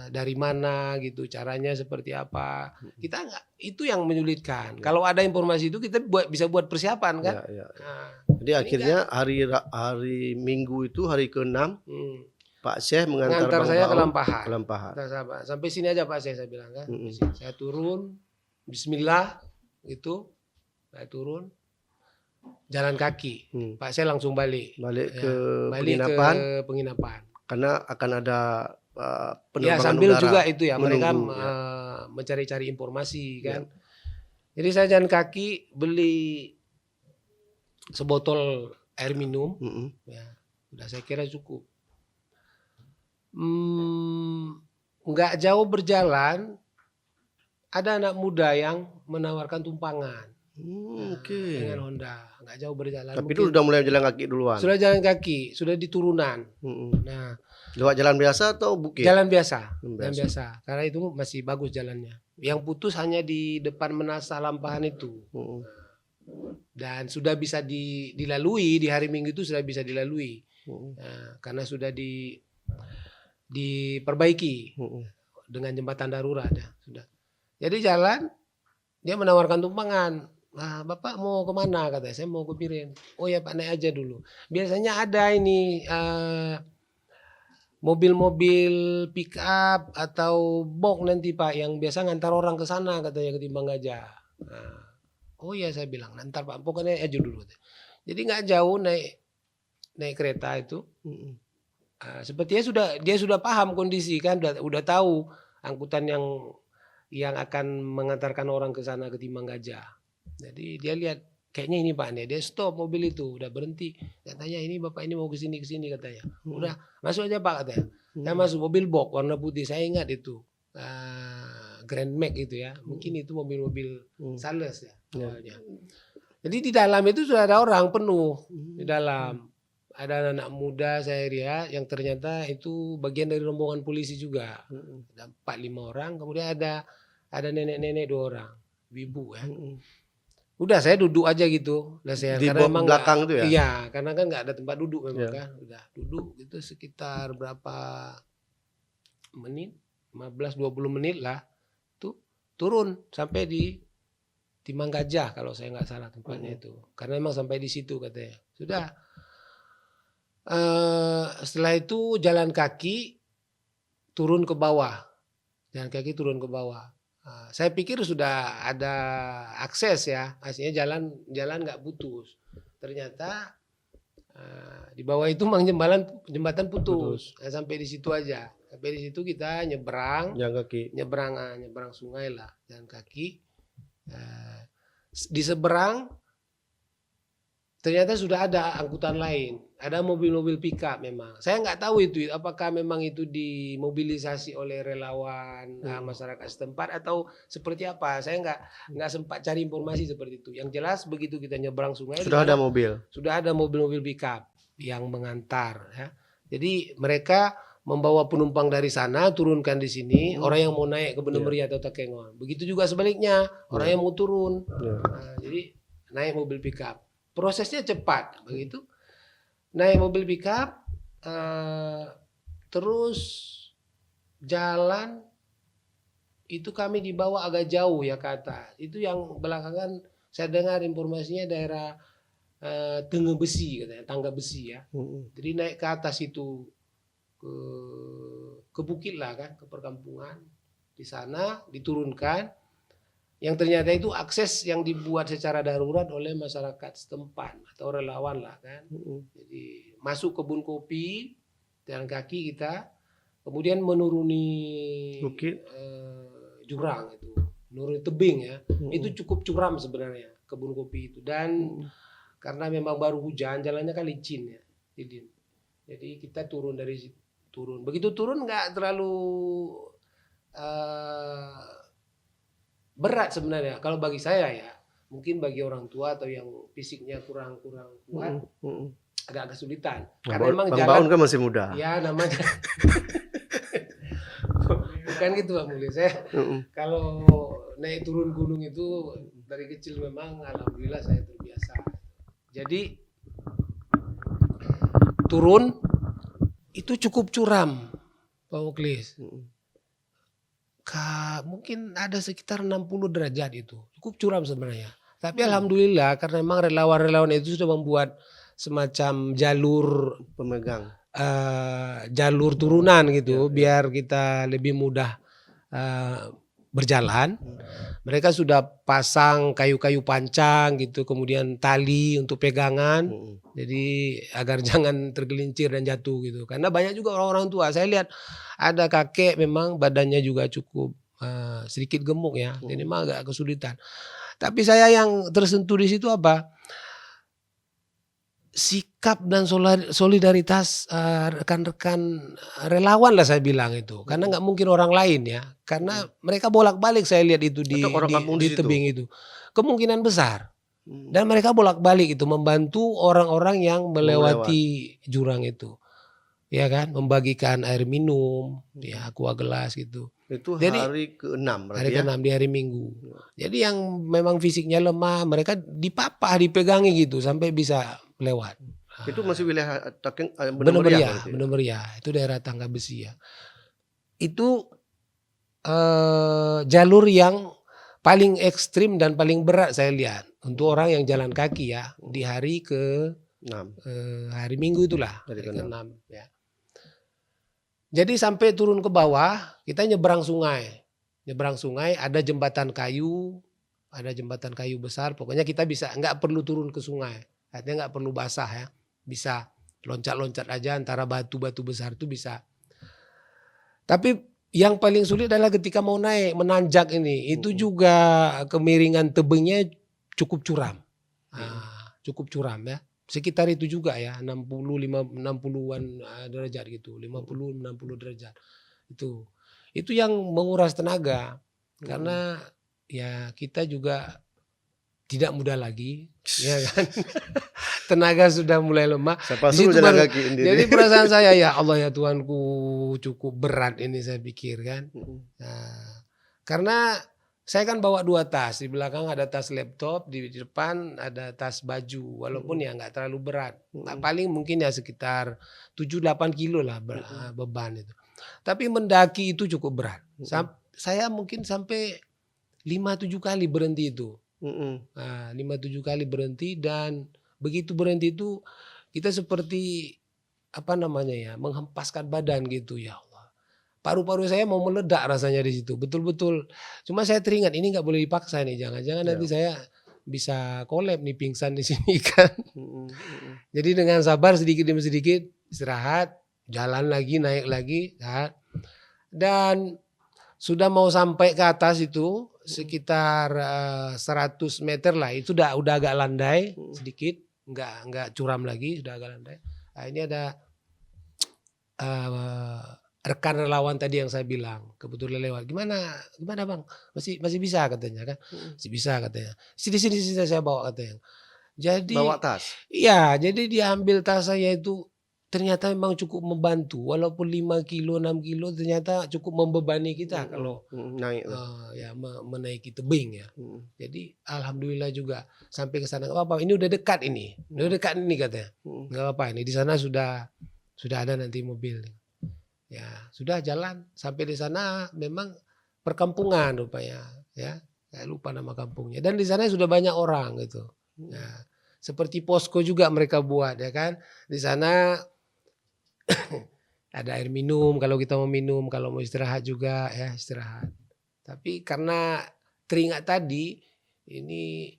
Speaker 1: dari mana gitu, caranya seperti apa. Kita nggak, itu yang menyulitkan. Kalau ada informasi itu kita bisa buat persiapan kan. Nah,
Speaker 2: jadi akhirnya hari Minggu itu hari ke-6 Pak Syekh mengantar
Speaker 1: ngantar
Speaker 2: Bang
Speaker 1: saya ke
Speaker 2: Baun
Speaker 1: Lampahan.
Speaker 2: ke Lampahan.
Speaker 1: Sampai sini aja Pak saya bilang kan. Saya turun, Bismillah gitu, saya turun. Jalan kaki, Pak saya langsung balik
Speaker 2: ke
Speaker 1: penginapan.
Speaker 2: Karena akan ada penerbangan
Speaker 1: sambil
Speaker 2: udara
Speaker 1: juga itu ya mereka
Speaker 2: menunggu,
Speaker 1: mencari-cari informasi kan. Jadi saya jalan kaki beli sebotol air minum, ya udah saya kira cukup. Nggak jauh berjalan ada anak muda yang menawarkan tumpangan. Dengan Honda, nggak jauh berjalan.
Speaker 2: Tapi itu sudah mulai jalan kaki duluan.
Speaker 1: Sudah jalan kaki, sudah di turunan. Nah,
Speaker 2: lewat jalan biasa atau bukit?
Speaker 1: Jalan biasa, jalan biasa. Karena itu masih bagus jalannya. Yang putus hanya di depan Menasah Lampahan itu. Dan sudah bisa dilalui di hari Minggu itu sudah bisa dilalui. Nah, karena sudah diperbaiki dengan jembatan darurat ya sudah. Jadi jalan, dia menawarkan tumpangan. Nah, Bapak mau kemana? Katanya, saya mau ke Biren. Oh ya Pak, naik aja dulu. Biasanya ada ini mobil-mobil pick up atau box nanti Pak yang biasa ngantar orang ke sana katanya, ke Timbang Gajah. Nah, oh ya saya bilang, nanti Pak, pokoknya aja dulu. Jadi nggak jauh naik kereta itu. Sepertinya dia sudah paham kondisi kan, udah tahu angkutan yang akan mengantarkan orang ke sana ke Timbang Gajah. Jadi dia lihat kayaknya ini Pak nih, dia stop mobil itu, udah berhenti. Katanya ini Bapak ini mau ke sini katanya. Udah masuk aja Pak katanya. Saya masuk mobil box warna putih, saya ingat itu Grand Max itu ya. Mungkin itu mobil-mobil sales ya awalnya. Jadi di dalam itu sudah ada orang penuh di dalam. Ada anak muda saya lihat yang ternyata itu bagian dari rombongan polisi juga. Ada 4-5 orang, kemudian ada nenek-nenek 2 orang, ibu ya. Udah saya duduk aja gitu. Nah, saya
Speaker 2: Di
Speaker 1: karena emang
Speaker 2: belakang itu ya?
Speaker 1: Iya, karena kan nggak ada tempat duduk memang kan. Udah duduk gitu sekitar berapa menit, 15-20 menit lah. Tuh turun sampai di Timbang Gajah kalau saya nggak salah tempatnya itu. Karena emang sampai di situ katanya. Sudah. Setelah itu jalan kaki turun ke bawah, jalan kaki turun ke bawah. Saya pikir sudah ada akses ya, artinya jalan nggak putus. Ternyata di bawah itu memang jembatan putus. Nah, sampai di situ aja. Sampai di situ kita nyebrang nyebrang sungai lah, jalan kaki. Di seberang ternyata sudah ada angkutan lain, ada mobil-mobil pickup memang. Saya nggak tahu itu apakah memang itu dimobilisasi oleh relawan masyarakat setempat atau seperti apa. Saya nggak sempat cari informasi seperti itu. Yang jelas begitu kita nyebrang sungai
Speaker 2: Sudah ada mobil.
Speaker 1: Sudah ada mobil-mobil pickup yang mengantar. Ya. Jadi mereka membawa penumpang dari sana, turunkan di sini. Orang yang mau naik ke Bener Meriah atau Takengon. Begitu juga sebaliknya, orang yang mau turun. Nah, jadi naik mobil pickup. Prosesnya cepat, begitu. Naik mobil pickup, terus jalan itu kami dibawa agak jauh ya ke atas. Itu yang belakangan saya dengar informasinya daerah Tengah Besi katanya, tangga besi ya. Jadi naik ke atas itu ke bukit lah kan, ke perkampungan. Di sana diturunkan. Yang ternyata itu akses yang dibuat secara darurat oleh masyarakat setempat atau relawan lah kan. Jadi masuk kebun kopi, jalan kaki kita, kemudian menuruni
Speaker 2: Bukit.
Speaker 1: Jurang itu, menuruni tebing ya. Itu cukup curam sebenarnya kebun kopi itu, dan karena memang baru hujan, jalannya kan licin ya, jadi kita turun dari situ. Begitu turun nggak terlalu berat sebenarnya kalau bagi saya ya. Mungkin bagi orang tua atau yang fisiknya kurang kuat agak kesulitan. Karena memang
Speaker 2: Bang
Speaker 1: jalan
Speaker 2: Baun kan masih muda.
Speaker 1: ya namanya. Bukan gitu Pak Muli. Saya kalau naik turun gunung itu dari kecil memang alhamdulillah saya terbiasa. Jadi turun itu cukup curam Pak Muklis. Mungkin ada sekitar 60 derajat itu. Cukup curam sebenarnya. Tapi alhamdulillah karena memang relawan-relawan itu sudah membuat semacam jalur
Speaker 2: Pemegang.
Speaker 1: Jalur turunan gitu biar kita lebih mudah berjalan. Mereka sudah pasang kayu-kayu pancang gitu, kemudian tali untuk pegangan. Jadi agar jangan tergelincir dan jatuh gitu. Karena banyak juga orang-orang tua. Saya lihat ada kakek memang badannya juga cukup sedikit gemuk ya. Jadi memang agak kesulitan. Tapi saya yang tersentuh di situ apa? Sikap dan solidaritas rekan-rekan relawan lah saya bilang itu. Karena nggak mungkin orang lain ya. Karena mereka bolak-balik saya lihat itu di tebing itu. Kemungkinan besar. Dan mereka bolak-balik itu membantu orang-orang yang melewati jurang itu. Ya kan, membagikan air minum, ya aqua gelas gitu.
Speaker 2: Itu
Speaker 1: Jadi,
Speaker 2: hari ke-6 berarti
Speaker 1: hari
Speaker 2: ya?
Speaker 1: ke-6 di hari Minggu. Jadi yang memang fisiknya lemah, mereka dipapah, dipegangi gitu sampai bisa lewat.
Speaker 2: Itu masih wilayah
Speaker 1: Bener Meriah, itu daerah Tangga Besi ya. Itu jalur yang paling ekstrim dan paling berat saya lihat untuk orang yang jalan kaki ya di hari hari Minggu itulah, hari ke-6 ya. Jadi sampai turun ke bawah kita nyebrang sungai. Nyebrang sungai ada jembatan kayu besar. Pokoknya kita bisa nggak perlu turun ke sungai. Artinya nggak perlu basah ya. Bisa loncat-loncat aja antara batu-batu besar itu bisa. Tapi yang paling sulit adalah ketika mau naik menanjak ini. Itu juga kemiringan tebingnya cukup curam. Cukup curam ya. Sekitar itu juga ya 60-an derajat gitu, 50-60 derajat. Itu yang menguras tenaga. Karena ya kita juga tidak muda lagi, ya kan. Tenaga sudah mulai lemah. Jadi perasaan saya ya Allah ya Tuhanku cukup berat ini saya pikir kan. Nah, karena saya kan bawa 2 tas, di belakang ada tas laptop, di depan ada tas baju, walaupun ya nggak terlalu berat. Paling mungkin ya sekitar 7-8 kilo lah beban itu. Tapi mendaki itu cukup berat. Saya mungkin sampai 5-7 kali berhenti itu. 5-7 kali berhenti, dan begitu berhenti itu kita seperti menghempaskan badan gitu ya Allah. paru-paru saya mau meledak rasanya di situ, betul-betul. Cuma saya teringat ini nggak boleh dipaksa nih, jangan-jangan nanti saya bisa kolab nih pingsan di sini kan. Jadi dengan sabar sedikit demi sedikit istirahat, jalan lagi, naik lagi, istirahat. Dan sudah mau sampai ke atas itu sekitar 100 meter lah, itu udah agak landai sedikit, nggak curam lagi, sudah agak landai. Nah, ini ada rekan relawan tadi yang saya bilang kebetulan lewat, gimana bang, masih bisa katanya kan, masih bisa katanya, sini saya bawa katanya. Jadi
Speaker 2: Bawa tas.
Speaker 1: iya, jadi dia ambil tas saya itu ternyata memang cukup membantu, walaupun 5 kilo 6 kilo ternyata cukup membebani kita kalau
Speaker 2: Naik.
Speaker 1: ya menaiki tebing ya. Jadi alhamdulillah juga sampai ke sana nggak apa-apa, ini udah dekat ini katanya, nggak apa-apa, ini di sana sudah ada nanti mobil. Ya sudah jalan sampai di sana, memang perkampungan rupanya ya, saya lupa nama kampungnya, dan di sana sudah banyak orang gitu. Ya, seperti posko juga mereka buat ya kan, di sana ada air minum kalau kita mau minum, kalau mau istirahat juga ya istirahat. Tapi karena teringat tadi ini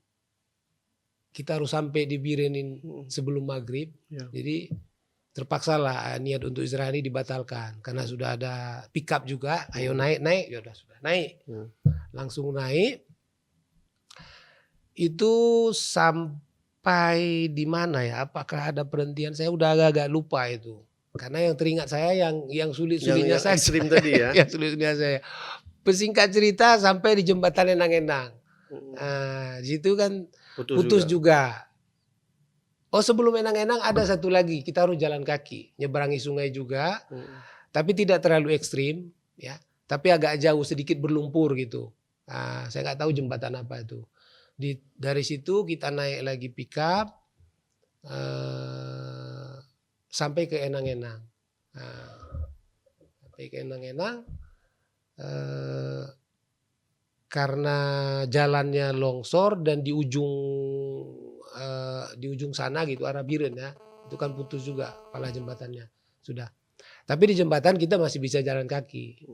Speaker 1: kita harus sampai di Birenin sebelum maghrib, jadi terpaksalah niat untuk istirahat ini dibatalkan karena sudah ada pickup juga, ayo naik, ya sudah naik, langsung naik. Itu sampai di mana ya? Apakah ada perhentian? Saya udah agak lupa itu. Karena yang teringat saya yang sulit-sulitnya
Speaker 2: yang
Speaker 1: saja.
Speaker 2: ekstrim tadi ya.
Speaker 1: Yang sulit-sulitnya saya. Pesingkat cerita sampai di jembatan Enang-Enang. Nah, di situ kan putus juga. Oh, sebelum Enang-Enang ada satu lagi, kita harus jalan kaki, nyeberangi sungai juga. Tapi tidak terlalu ekstrim ya. Tapi agak jauh, sedikit berlumpur gitu. Saya nggak tahu jembatan apa itu. Dari situ kita naik lagi pickup sampai ke Enang-Enang. Sampai ke Enang-Enang karena jalannya longsor dan di ujung sana gitu, arah Biren ya, itu kan putus juga kepala jembatannya sudah. Tapi di jembatan kita masih bisa jalan kaki,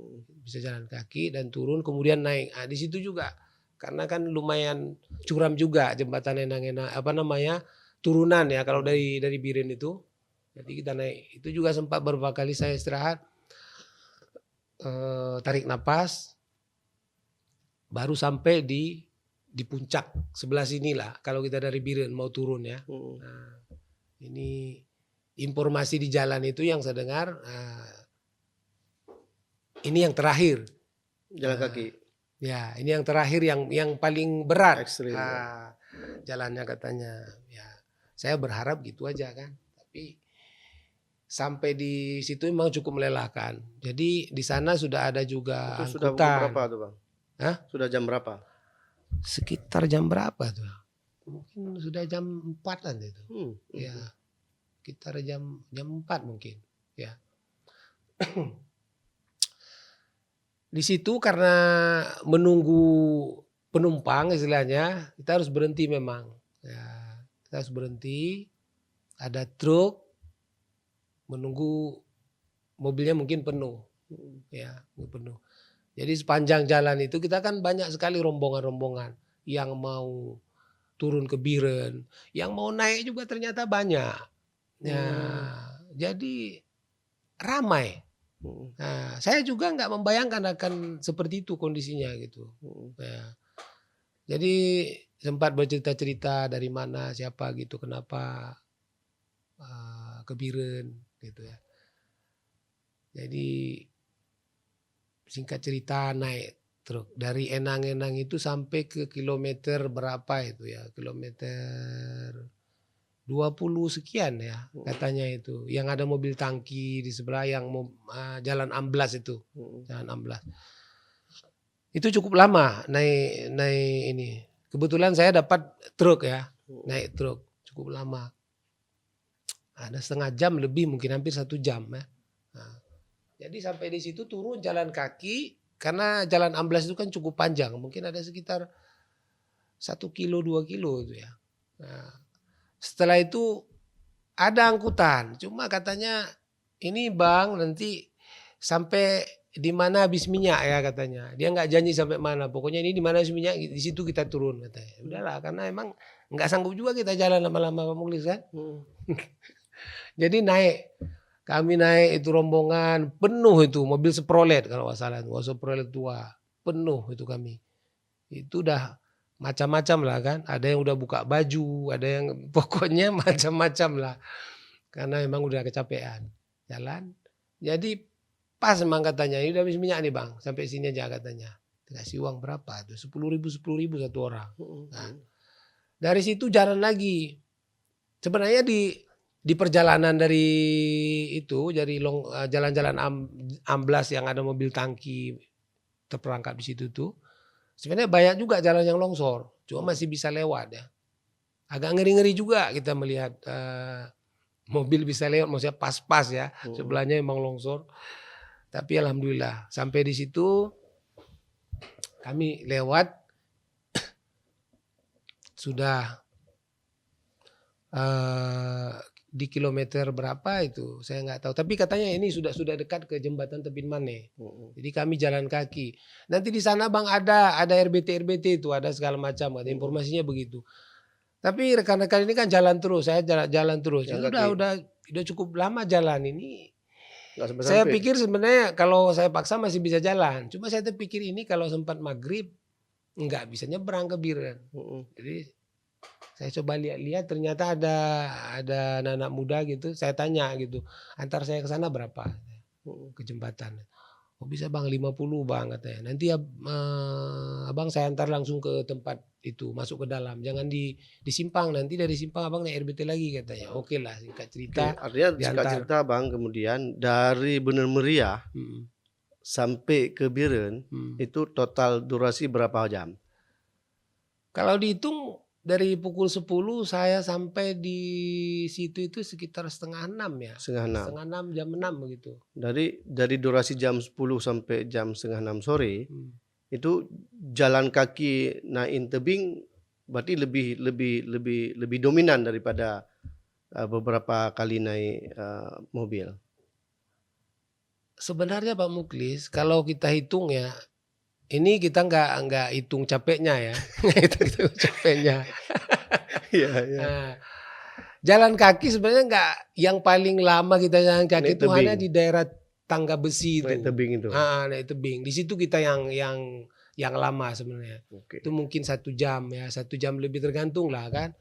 Speaker 1: dan turun kemudian naik. Di situ juga karena kan lumayan curam juga jembatan Enang-Enang, turunan ya kalau dari Biren itu. Jadi kita naik, itu juga sempat beberapa kali saya istirahat, tarik napas, baru sampai di puncak sebelah sinilah kalau kita dari Biren mau turun ya. Nah, ini informasi di jalan itu yang saya dengar, ini yang terakhir.
Speaker 2: Jalan kaki.
Speaker 1: Ya, ini yang terakhir yang paling berat.
Speaker 2: Ekstrim,
Speaker 1: jalannya katanya. Ya, saya berharap gitu aja kan. Tapi sampai di situ memang cukup melelahkan. Jadi di sana sudah ada juga
Speaker 2: Itu
Speaker 1: angkutan.
Speaker 2: sudah jam berapa tuh bang?
Speaker 1: Hah?
Speaker 2: Sudah jam berapa?
Speaker 1: Sekitar jam berapa tuh? Mungkin sudah jam 4-an itu. Ya, sekitar jam 4 mungkin. Ya. Di situ karena menunggu penumpang istilahnya, kita harus berhenti memang. Ya, kita harus berhenti. Ada truk menunggu, mobilnya mungkin penuh. Ya, penuh. Jadi sepanjang jalan itu kita kan banyak sekali rombongan-rombongan yang mau turun ke Biren, yang mau naik juga ternyata banyak. Ya, jadi ramai. Nah, saya juga nggak membayangkan akan seperti itu kondisinya gitu. Ya. Jadi sempat bercerita-cerita dari mana, siapa gitu, kenapa ke Biren gitu ya. Jadi singkat cerita naik truk dari Enang-Enang itu sampai ke kilometer berapa itu ya, kilometer 20 sekian ya katanya itu. Yang ada mobil tangki di sebelah yang jalan amblas itu, jalan amblas. Itu cukup lama naik ini. Kebetulan saya dapat truk ya, naik truk cukup lama. Ada setengah jam lebih, mungkin hampir 1 jam ya. Nah, jadi sampai di situ turun jalan kaki karena jalan amblas itu kan cukup panjang, mungkin ada sekitar 1 kilo 2 kilo itu ya. Nah, setelah itu ada angkutan, cuma katanya ini bang nanti sampai di mana habis minyak ya katanya. Dia nggak janji sampai mana. Pokoknya ini di mana habis minyak, di situ kita turun katanya. Udahlah, karena emang nggak sanggup juga kita jalan lama-lama Pak Muklis kan. Jadi kami naik itu rombongan penuh itu mobil Chevrolet kalau nggak salah, Chevrolet tua penuh itu kami. Itu udah macam-macam lah kan. Ada yang udah buka baju, ada yang pokoknya macam-macam lah. Karena emang udah kecapean jalan. Jadi pas emang katanya, ini udah habis minyak nih bang, sampai sini aja katanya. Dikasih uang berapa tuh? 10.000 satu orang. Nah, dari situ jalan lagi. Sebenarnya di perjalanan dari itu, dari jalan-jalan amblas yang ada mobil tangki terperangkap di situ tuh, sebenarnya banyak juga jalan yang longsor. Cuma masih bisa lewat ya. Agak ngeri-ngeri juga kita melihat mobil bisa lewat, maksudnya pas-pas ya. Sebelahnya emang longsor. Tapi alhamdulillah sampai di situ kami lewat sudah di kilometer berapa itu saya nggak tahu. Tapi katanya ini sudah dekat ke jembatan Tebin Mane. Jadi kami jalan kaki. Nanti di sana bang ada RBT itu ada segala macam. Ada informasinya begitu. Tapi rekan-rekan ini kan jalan terus. Saya jalan terus. Ya, udah cukup lama jalan ini. Saya pikir sebenarnya kalau saya paksa masih bisa jalan. Cuma saya terpikir ini kalau sempat maghrib nggak bisa nyebrang ke Biren. Jadi saya coba lihat-lihat ternyata ada anak-anak muda gitu. Saya tanya gitu, antar saya ke sana berapa ke jembatan. Oh bisa bang 50 bang katanya. Nanti abang saya antar langsung ke tempat itu, masuk ke dalam. Jangan di simpang, nanti dari simpang abang naik RBT lagi katanya. Oke lah singkat cerita.
Speaker 2: Artinya singkat cerita bang, kemudian dari Bener Meriah sampai ke Biren itu total durasi berapa jam?
Speaker 1: Kalau dihitung dari pukul 10 saya sampai di situ itu sekitar setengah 6 ya. Setengah 6 jam 6 begitu.
Speaker 2: Dari durasi jam 10 sampai jam setengah 6 sore itu jalan kaki naik tebing berarti lebih dominan daripada beberapa kali naik mobil.
Speaker 1: Sebenarnya Pak Muklis kalau kita hitung ya, ini kita nggak hitung capeknya ya, kita hitung capeknya. Nah, jalan kaki sebenarnya nggak, yang paling lama kita jalan kaki itu hanya di daerah tangga besi itu.
Speaker 2: Naik tebing itu.
Speaker 1: Naik tebing. Di situ kita yang lama sebenarnya. Itu mungkin 1 jam ya, 1 jam lebih tergantung lah kan.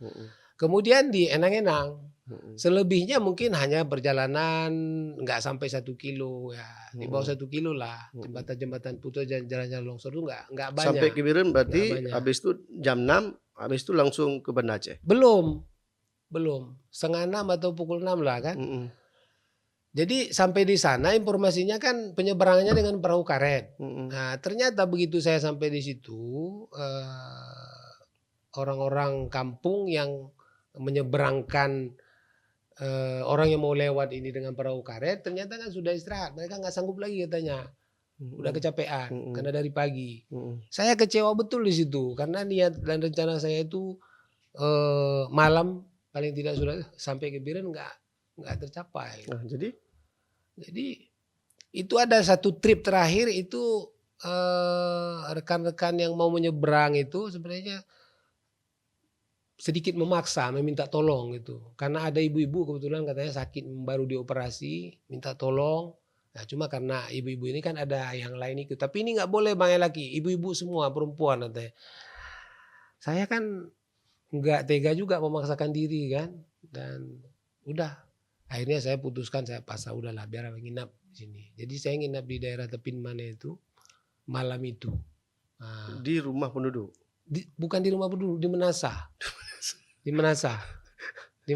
Speaker 1: Kemudian di Enang-Enang. Selebihnya mungkin hanya perjalanan nggak sampai 1 kilo ya, di bawah 1 kilo lah. Jembatan-jembatan putus, jalan-jalan longsor itu nggak banyak.
Speaker 2: Sampai ke Biren berarti habis itu jam 6, habis itu langsung ke Banda Aceh?
Speaker 1: Belum, setengah 6 atau pukul 6 lah kan. Jadi sampai di sana informasinya kan penyeberangannya dengan perahu karet. Nah ternyata begitu saya sampai di situ, orang-orang kampung yang menyeberangkan orang yang mau lewat ini dengan perahu karet ternyata kan sudah istirahat. Mereka nggak sanggup lagi katanya. Udah kecapean karena dari pagi. Saya kecewa betul di situ karena niat dan rencana saya itu malam paling tidak sudah sampai ke Biren nggak tercapai.
Speaker 2: Nah,
Speaker 1: jadi itu ada satu trip terakhir itu rekan-rekan yang mau menyeberang itu sebenarnya sedikit memaksa meminta tolong gitu. Karena ada ibu-ibu kebetulan katanya sakit baru dioperasi, minta tolong. Nah cuma karena ibu-ibu ini kan ada yang lain ikut. Tapi ini nggak boleh bang laki, ibu-ibu semua perempuan katanya. Saya kan nggak tega juga memaksakan diri kan. Dan udah akhirnya saya putuskan, saya pasrah udahlah biar nginap di sini. Jadi saya nginap di daerah Tebin Mane itu malam itu. Nah,
Speaker 2: di rumah penduduk?
Speaker 1: Bukan di rumah penduduk, di Menasah. Di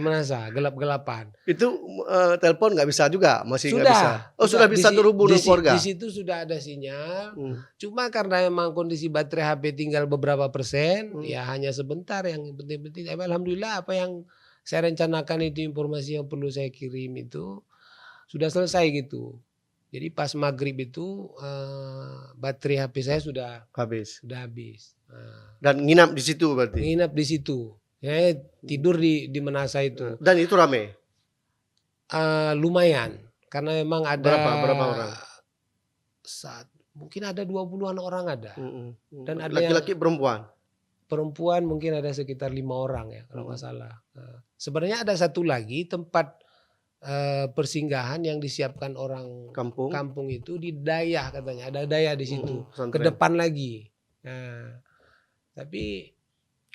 Speaker 1: Menasah, gelap-gelapan.
Speaker 2: Itu telepon nggak bisa juga, masih nggak
Speaker 1: Sudah,
Speaker 2: bisa. Oh sudah bisa terhubung dengan keluarga.
Speaker 1: Di situ sudah ada sinyal. Cuma karena emang kondisi baterai HP tinggal beberapa persen, ya hanya sebentar. Yang penting-penting. Alhamdulillah apa yang saya rencanakan itu, informasi yang perlu saya kirim itu sudah selesai gitu. Jadi pas maghrib itu baterai HP saya sudah habis.
Speaker 2: Dan nginap di situ berarti?
Speaker 1: Nginap di situ. Ya, tidur di Menasah itu.
Speaker 2: Dan itu rame?
Speaker 1: Lumayan, karena memang ada
Speaker 2: berapa orang?
Speaker 1: mungkin ada 20-an orang ada. Dan ada
Speaker 2: laki-laki perempuan.
Speaker 1: Perempuan mungkin ada sekitar 5 orang ya kalau nggak salah. Sebenarnya ada satu lagi tempat persinggahan yang disiapkan orang kampung itu di Dayah katanya. Ada Dayah di situ. Ke depan lagi. Nah, tapi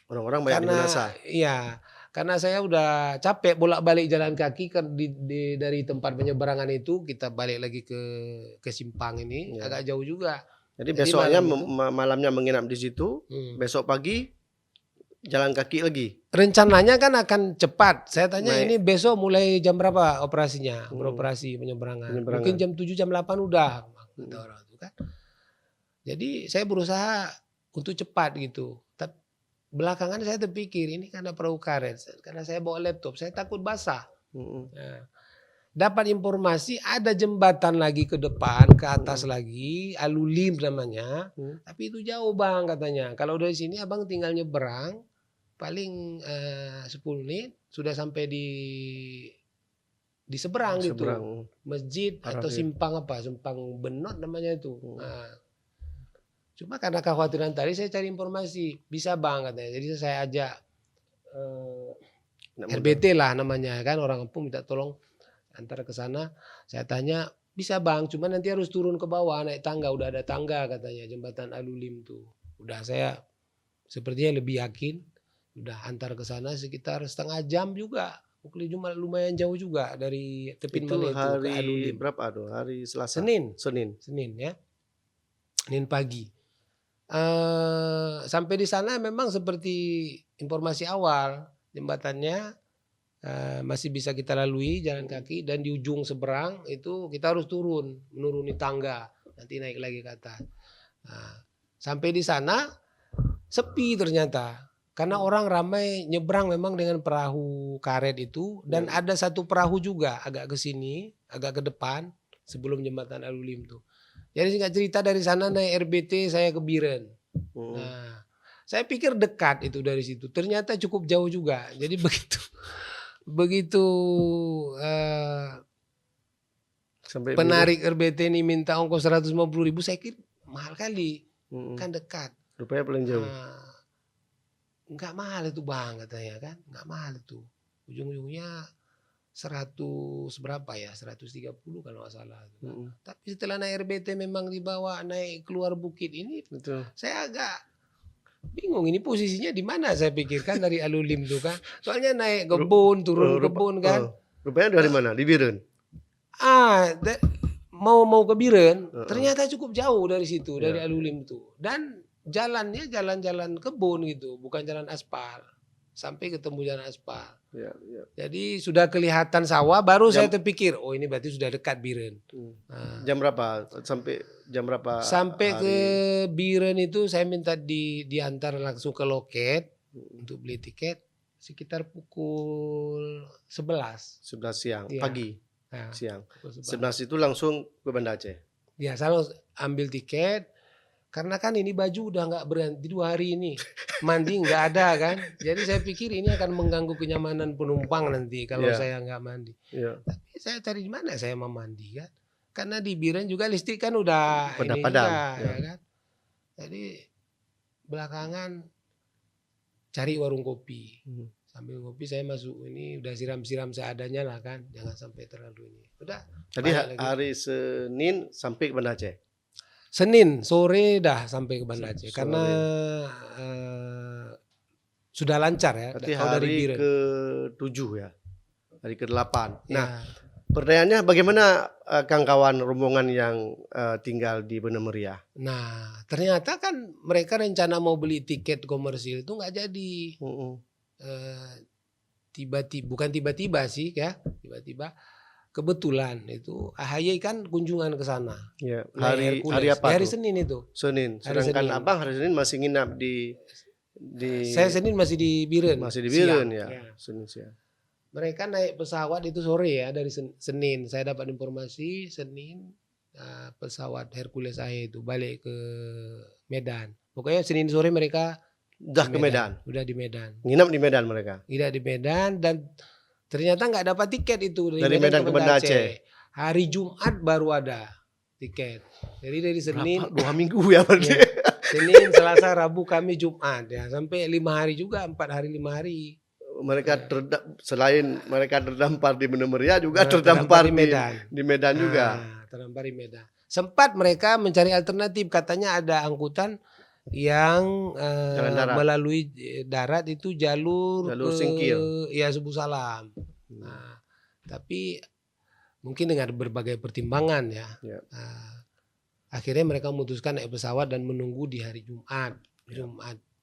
Speaker 2: orang-orang banyak di Minasa.
Speaker 1: Iya, karena saya udah capek bolak-balik jalan kaki dari tempat penyeberangan itu kita balik lagi ke Simpang ini agak jauh juga.
Speaker 2: Jadi besoknya malamnya menginap di situ, besok pagi jalan kaki lagi.
Speaker 1: Rencananya kan akan cepat. Saya tanya ini besok mulai jam berapa operasinya? Beroperasi penyeberangan. Mungkin jam 7 jam 8 udah kata orang itu kan. Jadi saya berusaha untuk cepat gitu. Tapi belakangan saya terpikir ini karena perahu karet, karena saya bawa laptop, saya takut basah. Nah, dapat informasi ada jembatan lagi ke depan, ke atas lagi, Alulim namanya. Tapi itu jauh bang katanya. Kalau dari sini abang tinggal nyeberang, paling 10 menit sudah sampai di seberang gitu. Masjid atau simpang simpang Benot namanya itu. Nah, cuma karena kekhawatiran tadi saya cari informasi, bisa bang katanya. Jadi saya ajak RBT lah namanya kan, orang kampung minta tolong antar ke sana. Saya tanya bisa bang, cuma nanti harus turun ke bawah naik tangga, udah ada tangga katanya jembatan Alulim tuh. Udah saya sepertinya lebih yakin, udah antar ke sana sekitar setengah jam juga. Cuma lumayan jauh juga dari tepi mana itu ke Alulim.
Speaker 2: Berapa tuh? Hari Selasa.
Speaker 1: Senin ya. Senin pagi. Sampai di sana memang seperti informasi awal, jembatannya masih bisa kita lalui jalan kaki, dan di ujung seberang itu kita harus menuruni tangga, nanti naik lagi ke atas. Sampai di sana sepi ternyata, karena orang ramai nyebrang memang dengan perahu karet itu, dan ada satu perahu juga agak ke sini, agak ke depan sebelum jembatan Alulim tuh. Jadi singkat cerita dari sana naik RBT saya ke Biren. Nah, saya pikir dekat itu dari situ, ternyata cukup jauh juga. Jadi begitu penarik RBT ini minta ongkos 150.000, saya kira mahal kali, kan dekat.
Speaker 2: Rupanya paling jauh.
Speaker 1: Enggak mahal itu bang katanya kan, enggak mahal itu. Ujung-ujungnya 100 berapa ya, 130 kalau nggak salah. Tapi setelah naik RBT memang dibawa naik keluar bukit ini, saya agak bingung ini posisinya di mana, saya pikirkan dari Alulim tuh kan. Soalnya naik kebun, turun kebun kan.
Speaker 2: Rupanya dari mana? Di Biren.
Speaker 1: Mau ke Biren, ternyata cukup jauh dari situ, dari Alulim tuh. Dan jalannya jalan-jalan kebun gitu, bukan jalan aspal. Sampai ketemu jalan aspal. Jadi sudah kelihatan sawah, baru saya terpikir, oh ini berarti sudah dekat Biren.
Speaker 2: Jam berapa? Sampai jam berapa?
Speaker 1: Sampai ke Biren itu saya minta diantar langsung ke loket untuk beli tiket sekitar pukul 11
Speaker 2: siang, pagi. Siang. 11 itu langsung ke Banda Aceh.
Speaker 1: Ya, saya ambil tiket. Karena kan ini baju udah nggak berganti 2 hari ini, mandi nggak ada kan, jadi saya pikir ini akan mengganggu kenyamanan penumpang nanti kalau saya nggak mandi. Tapi saya cari di mana saya mau mandi kan, karena di Biren juga listrik kan udah ini juga, ya kan. Jadi belakangan cari warung kopi, sambil ngopi saya masuk ini udah siram-siram seadanya lah kan, jangan sampai terlalu ini. Udah.
Speaker 2: Jadi hari Senin sampai ke Banda Aceh.
Speaker 1: Senin sore dah sampai ke Banda Aceh karena sudah lancar ya.
Speaker 2: Berarti hari ke-7 ya, hari ke-8. Nah, pertanyaannya bagaimana kawan-kawan rombongan yang tinggal di Bener Meriah?
Speaker 1: Nah, ternyata kan mereka rencana mau beli tiket komersil itu nggak jadi. Bukan tiba-tiba sih ya, tiba-tiba. Kebetulan itu AHY kan kunjungan ke sana.
Speaker 2: Ya, hari apa?
Speaker 1: Hari Senin itu.
Speaker 2: Senin. Sedangkan Abang hari Senin masih nginap di
Speaker 1: Saya Senin masih di Biren.
Speaker 2: Masih di Biren ya. Senin siang.
Speaker 1: Mereka naik pesawat itu sore ya dari Senin. Saya dapat informasi Senin pesawat Hercules AHY itu balik ke Medan. Pokoknya Senin sore mereka
Speaker 2: udah ke Medan.
Speaker 1: Udah di Medan.
Speaker 2: Nginap di Medan mereka.
Speaker 1: Nginap di Medan dan ternyata nggak dapat tiket itu
Speaker 2: dari Medan ke Banda Aceh.
Speaker 1: Hari Jumat baru ada. tiket. Jadi dari Senin,
Speaker 2: Berapa? 2 minggu ya berarti.
Speaker 1: ya, Senin, Selasa, Rabu, Kamis, Jumat ya, sampai 5 hari juga, 4 hari 5 hari.
Speaker 2: Mereka selain mereka terdampar di Bener Meriah juga
Speaker 1: Terdampar
Speaker 2: terdampar
Speaker 1: di Medan.
Speaker 2: di Medan juga.
Speaker 1: Terdampar di Medan. Sempat mereka mencari alternatif, katanya ada angkutan yang
Speaker 2: Jalan darat.
Speaker 1: melalui darat itu jalur
Speaker 2: Jalur
Speaker 1: ke
Speaker 2: Singkil.
Speaker 1: ya Subuh Salam. Nah, tapi mungkin dengan berbagai pertimbangan ya,
Speaker 2: Ya.
Speaker 1: akhirnya mereka memutuskan naik pesawat dan menunggu di hari Jumat,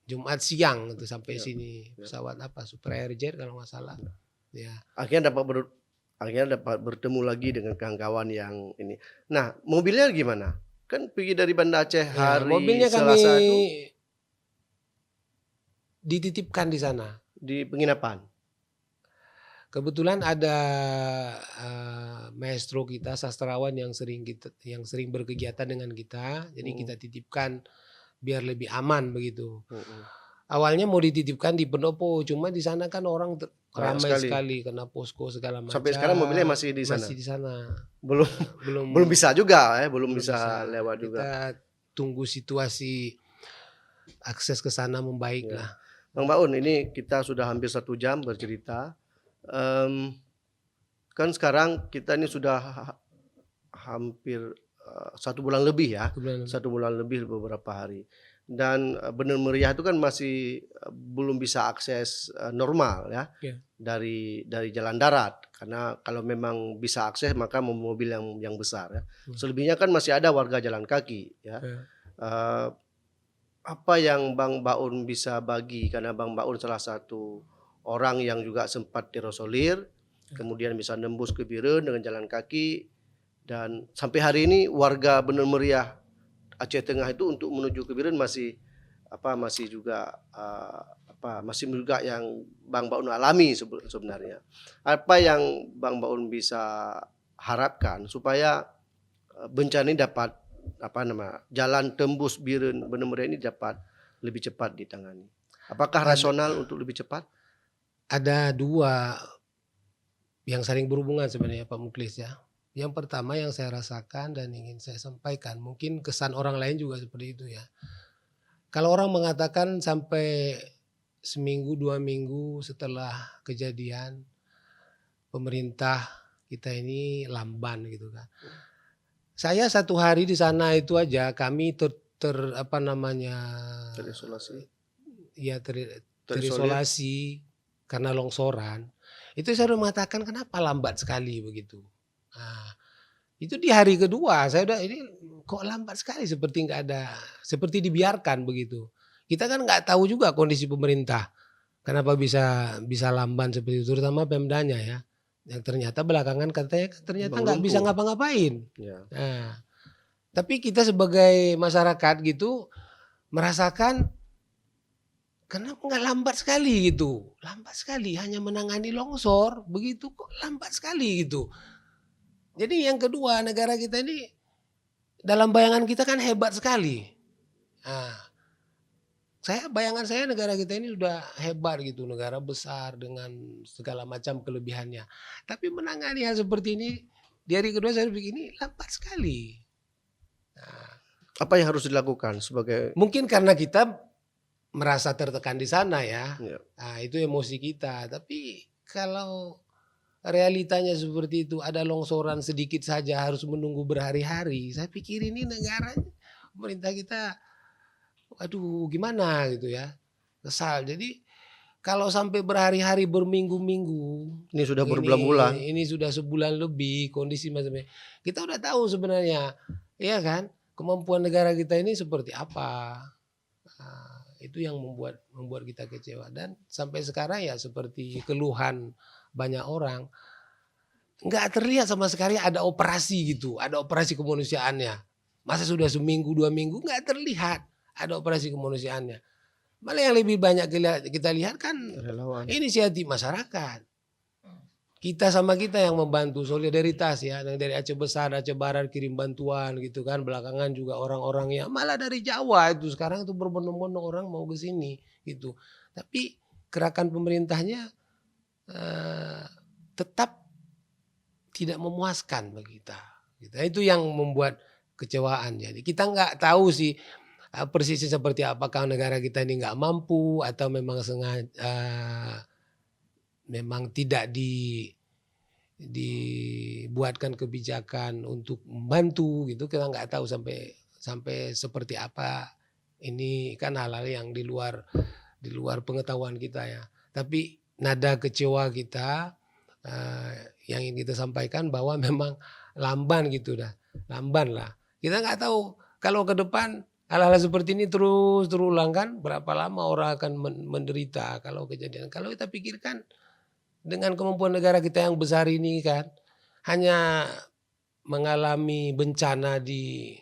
Speaker 1: Jumat siang itu sampai
Speaker 2: Ya.
Speaker 1: sini. Pesawat apa? Super Airjet kalau nggak salah. Ya.
Speaker 2: Akhirnya dapat bertemu lagi dengan kawan-kawan yang ini. Nah, mobilnya gimana? Kan pergi dari Banda Aceh
Speaker 1: Ya,
Speaker 2: hari
Speaker 1: mobilnya kami
Speaker 2: Selasa itu
Speaker 1: dititipkan di sana.
Speaker 2: di penginapan.
Speaker 1: Kebetulan ada maestro kita, sastrawan yang sering berkegiatan dengan kita, jadi kita titipkan biar lebih aman begitu. Awalnya mau dititipkan di Pendopo, cuma di sana kan orang ramai sekali kena posko segala macam.
Speaker 2: Sampai sekarang mobilnya masih di sana.
Speaker 1: Masih di sana.
Speaker 2: Belum bisa juga belum bisa lewat juga.
Speaker 1: Kita tunggu situasi akses ke sana membaik lah.
Speaker 2: Bang Baun, ini kita sudah hampir 1 jam bercerita. Kan sekarang kita ini sudah hampir 1 bulan lebih ya. 1 bulan lebih beberapa hari. Dan Bener Meriah itu kan masih belum bisa akses normal ya. Dari jalan darat, karena kalau memang bisa akses maka mobil yang besar ya. Selebihnya kan masih ada warga jalan kaki ya. Apa yang Bang Baun bisa bagi, karena Bang Baun salah satu orang yang juga sempat dirosolir, kemudian bisa nembus ke Biren dengan jalan kaki, dan sampai hari ini warga Bener Meriah Aceh Tengah itu untuk menuju ke Biren masih juga yang Bang Baun alami sebenarnya. Apa yang Bang Baun bisa harapkan supaya bencana ini dapat jalan tembus Biren Bener Meriah ini dapat lebih cepat ditangani? Apakah rasional untuk lebih cepat?
Speaker 1: Ada 2 yang saling berhubungan sebenarnya Pak Muklis ya. Yang pertama yang saya rasakan dan ingin saya sampaikan, mungkin kesan orang lain juga seperti itu ya. Kalau orang mengatakan sampai seminggu 2 minggu setelah kejadian pemerintah kita ini lamban gitu kan. Saya 1 hari di sana itu aja kami
Speaker 2: Terisolasi.
Speaker 1: Ya terisolasi karena longsoran. Itu saya udah mengatakan kenapa lambat sekali begitu. Nah, itu di hari kedua saya udah ini kok lambat sekali, seperti nggak ada, seperti dibiarkan begitu. Kita kan nggak tahu juga kondisi pemerintah kenapa bisa lamban seperti itu, terutama Pemdanya ya, yang ternyata belakangan katanya ternyata nggak bisa ngapa-ngapain.
Speaker 2: Ya.
Speaker 1: Nah, tapi kita sebagai masyarakat gitu merasakan kenapa nggak lambat sekali gitu, lambat sekali hanya menangani longsor begitu kok lambat sekali gitu. Jadi yang kedua, negara kita ini dalam bayangan kita kan hebat sekali. Nah, bayangan saya negara kita ini sudah hebat gitu, negara besar dengan segala macam kelebihannya. Tapi menangani hal seperti ini di hari kedua saya pikir ini lambat sekali. Nah,
Speaker 2: apa yang harus dilakukan sebagai?
Speaker 1: Mungkin karena kita merasa tertekan di sana ya.
Speaker 2: Ya.
Speaker 1: Nah, itu emosi kita. Tapi kalau realitanya seperti itu, ada longsoran sedikit saja harus menunggu berhari-hari. Saya pikir ini negara, pemerintah kita, aduh gimana gitu ya, kesal. Jadi kalau sampai berhari-hari, berminggu-minggu,
Speaker 2: Ini sudah berbulan-bulan.
Speaker 1: Ini sudah sebulan lebih kondisi macamnya. Kita udah tahu sebenarnya, ya kan, kemampuan negara kita ini seperti apa. Nah, itu yang membuat kita kecewa. Dan sampai sekarang ya seperti keluhan banyak orang, nggak terlihat sama sekali ada operasi gitu, ada operasi kemanusiaannya. Masa sudah seminggu 2 minggu nggak terlihat ada operasi kemanusiaannya. Malah yang lebih banyak kita lihat kan
Speaker 2: Relawan.
Speaker 1: inisiatif masyarakat. Kita sama kita yang membantu, solidaritas ya, yang dari Aceh Besar, Aceh Barat kirim bantuan gitu kan. Belakangan juga orang-orang yang malah dari Jawa itu sekarang itu berbondong-bondong orang mau ke sini gitu. Tapi gerakan pemerintahnya tetap tidak memuaskan bagi kita. Itu yang membuat kekecewaan. Jadi kita nggak tahu sih persisnya seperti apakah negara kita ini nggak mampu atau memang sengaja memang tidak dibuatkan kebijakan untuk membantu gitu. Kita nggak tahu sampai seperti apa. Ini kan hal-hal yang di luar pengetahuan kita ya. Tapi nada kecewa kita yang ingin kita sampaikan bahwa memang lamban gitu dah. Lamban lah. Kita nggak tahu kalau ke depan hal-hal seperti ini terus terulang kan berapa lama orang akan menderita kalau kejadian. Kalau kita pikirkan dengan kemampuan negara kita yang besar ini kan hanya mengalami bencana di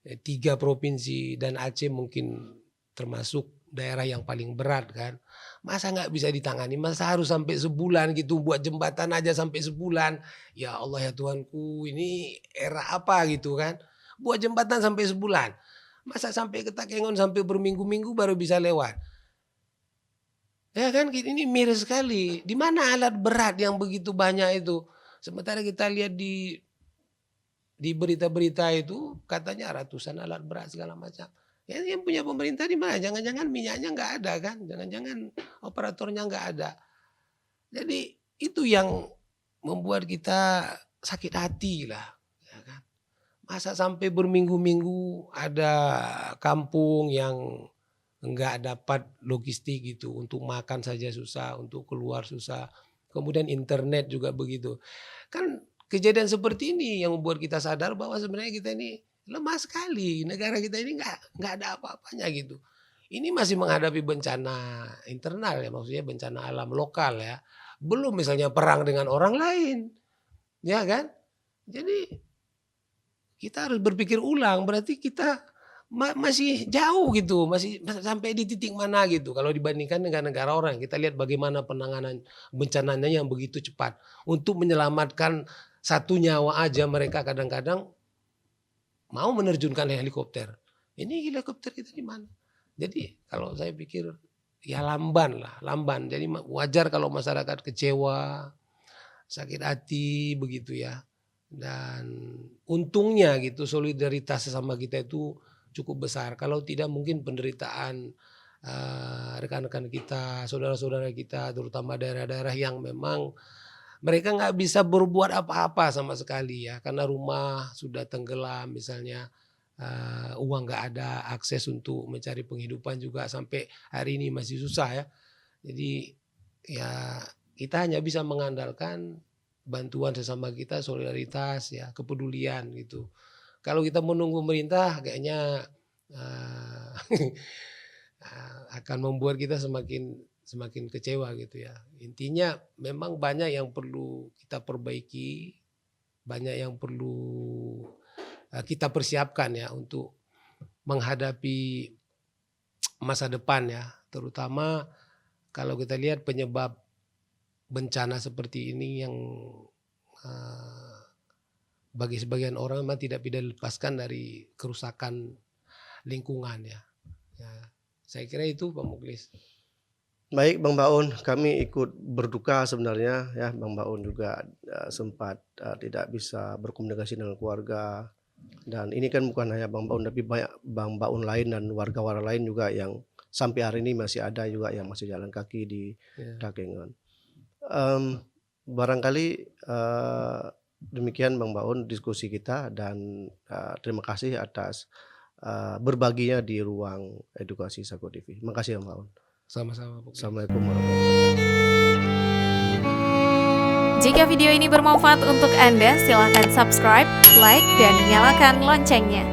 Speaker 1: 3 provinsi dan Aceh mungkin termasuk daerah yang paling berat kan. Masa nggak bisa ditangani? Masa harus sampai sebulan gitu buat jembatan aja sampai sebulan? Ya Allah ya Tuhanku, ini era apa gitu kan? Buat jembatan sampai sebulan. Masa sampai ke Takengon sampai berminggu-minggu baru bisa lewat? Ya kan ini miris sekali. Di mana alat berat yang begitu banyak itu? Sementara kita lihat di berita-berita itu katanya ratusan alat berat segala macam. Ya, yang punya pemerintah di mana? Jangan-jangan minyaknya nggak ada kan? Jangan-jangan operatornya nggak ada. Jadi itu yang membuat kita sakit hati lah. Ya kan? Masa sampai berminggu-minggu ada kampung yang nggak dapat logistik gitu. Untuk makan saja susah, untuk keluar susah. Kemudian internet juga begitu. Kan kejadian seperti ini yang membuat kita sadar bahwa sebenarnya kita ini lemah sekali. Negara kita ini nggak ada apa-apanya gitu. Ini masih menghadapi bencana internal ya, maksudnya bencana alam lokal ya. Belum misalnya perang dengan orang lain. Ya kan? Jadi kita harus berpikir ulang, berarti kita masih jauh gitu, masih sampai di titik mana gitu. Kalau dibandingkan dengan negara orang, kita lihat bagaimana penanganan bencananya yang begitu cepat. Untuk menyelamatkan satu nyawa aja mereka kadang-kadang mau menerjunkan helikopter. Ini helikopter kita di mana? Jadi kalau saya pikir ya lamban lah, lamban. Jadi wajar kalau masyarakat kecewa, sakit hati begitu ya. Dan untungnya gitu solidaritas sesama kita itu cukup besar. Kalau tidak mungkin penderitaan rekan-rekan kita, saudara-saudara kita, terutama daerah-daerah yang memang mereka nggak bisa berbuat apa-apa sama sekali ya, karena rumah sudah tenggelam misalnya, uang nggak ada, akses untuk mencari penghidupan juga sampai hari ini masih susah ya. Jadi ya kita hanya bisa mengandalkan bantuan sesama kita, solidaritas ya, kepedulian gitu. Kalau kita menunggu pemerintah kayaknya akan membuat kita semakin kecewa gitu ya. Intinya memang banyak yang perlu kita perbaiki, banyak yang perlu kita persiapkan ya untuk menghadapi masa depan ya. Terutama kalau kita lihat penyebab bencana seperti ini yang bagi sebagian orang memang tidak bisa dilepaskan dari kerusakan lingkungan ya. Saya kira itu Pak Muklis.
Speaker 2: Baik Bang Baun, kami ikut berduka sebenarnya ya. Bang Baun juga sempat tidak bisa berkomunikasi dengan keluarga. Dan ini kan bukan hanya Bang Baun, tapi banyak Bang Baun lain dan warga-warga lain juga yang sampai hari ini masih ada juga yang masih jalan kaki di Takengon. Barangkali demikian Bang Baun diskusi kita, dan terima kasih atas berbaginya di ruang edukasi Sago TV. Terima kasih Bang Baun.
Speaker 1: Sama-sama.
Speaker 2: Assalamualaikum warahmatullahi wabarakatuh.
Speaker 3: Jika video ini bermanfaat untuk Anda, silakan subscribe, like, dan nyalakan loncengnya.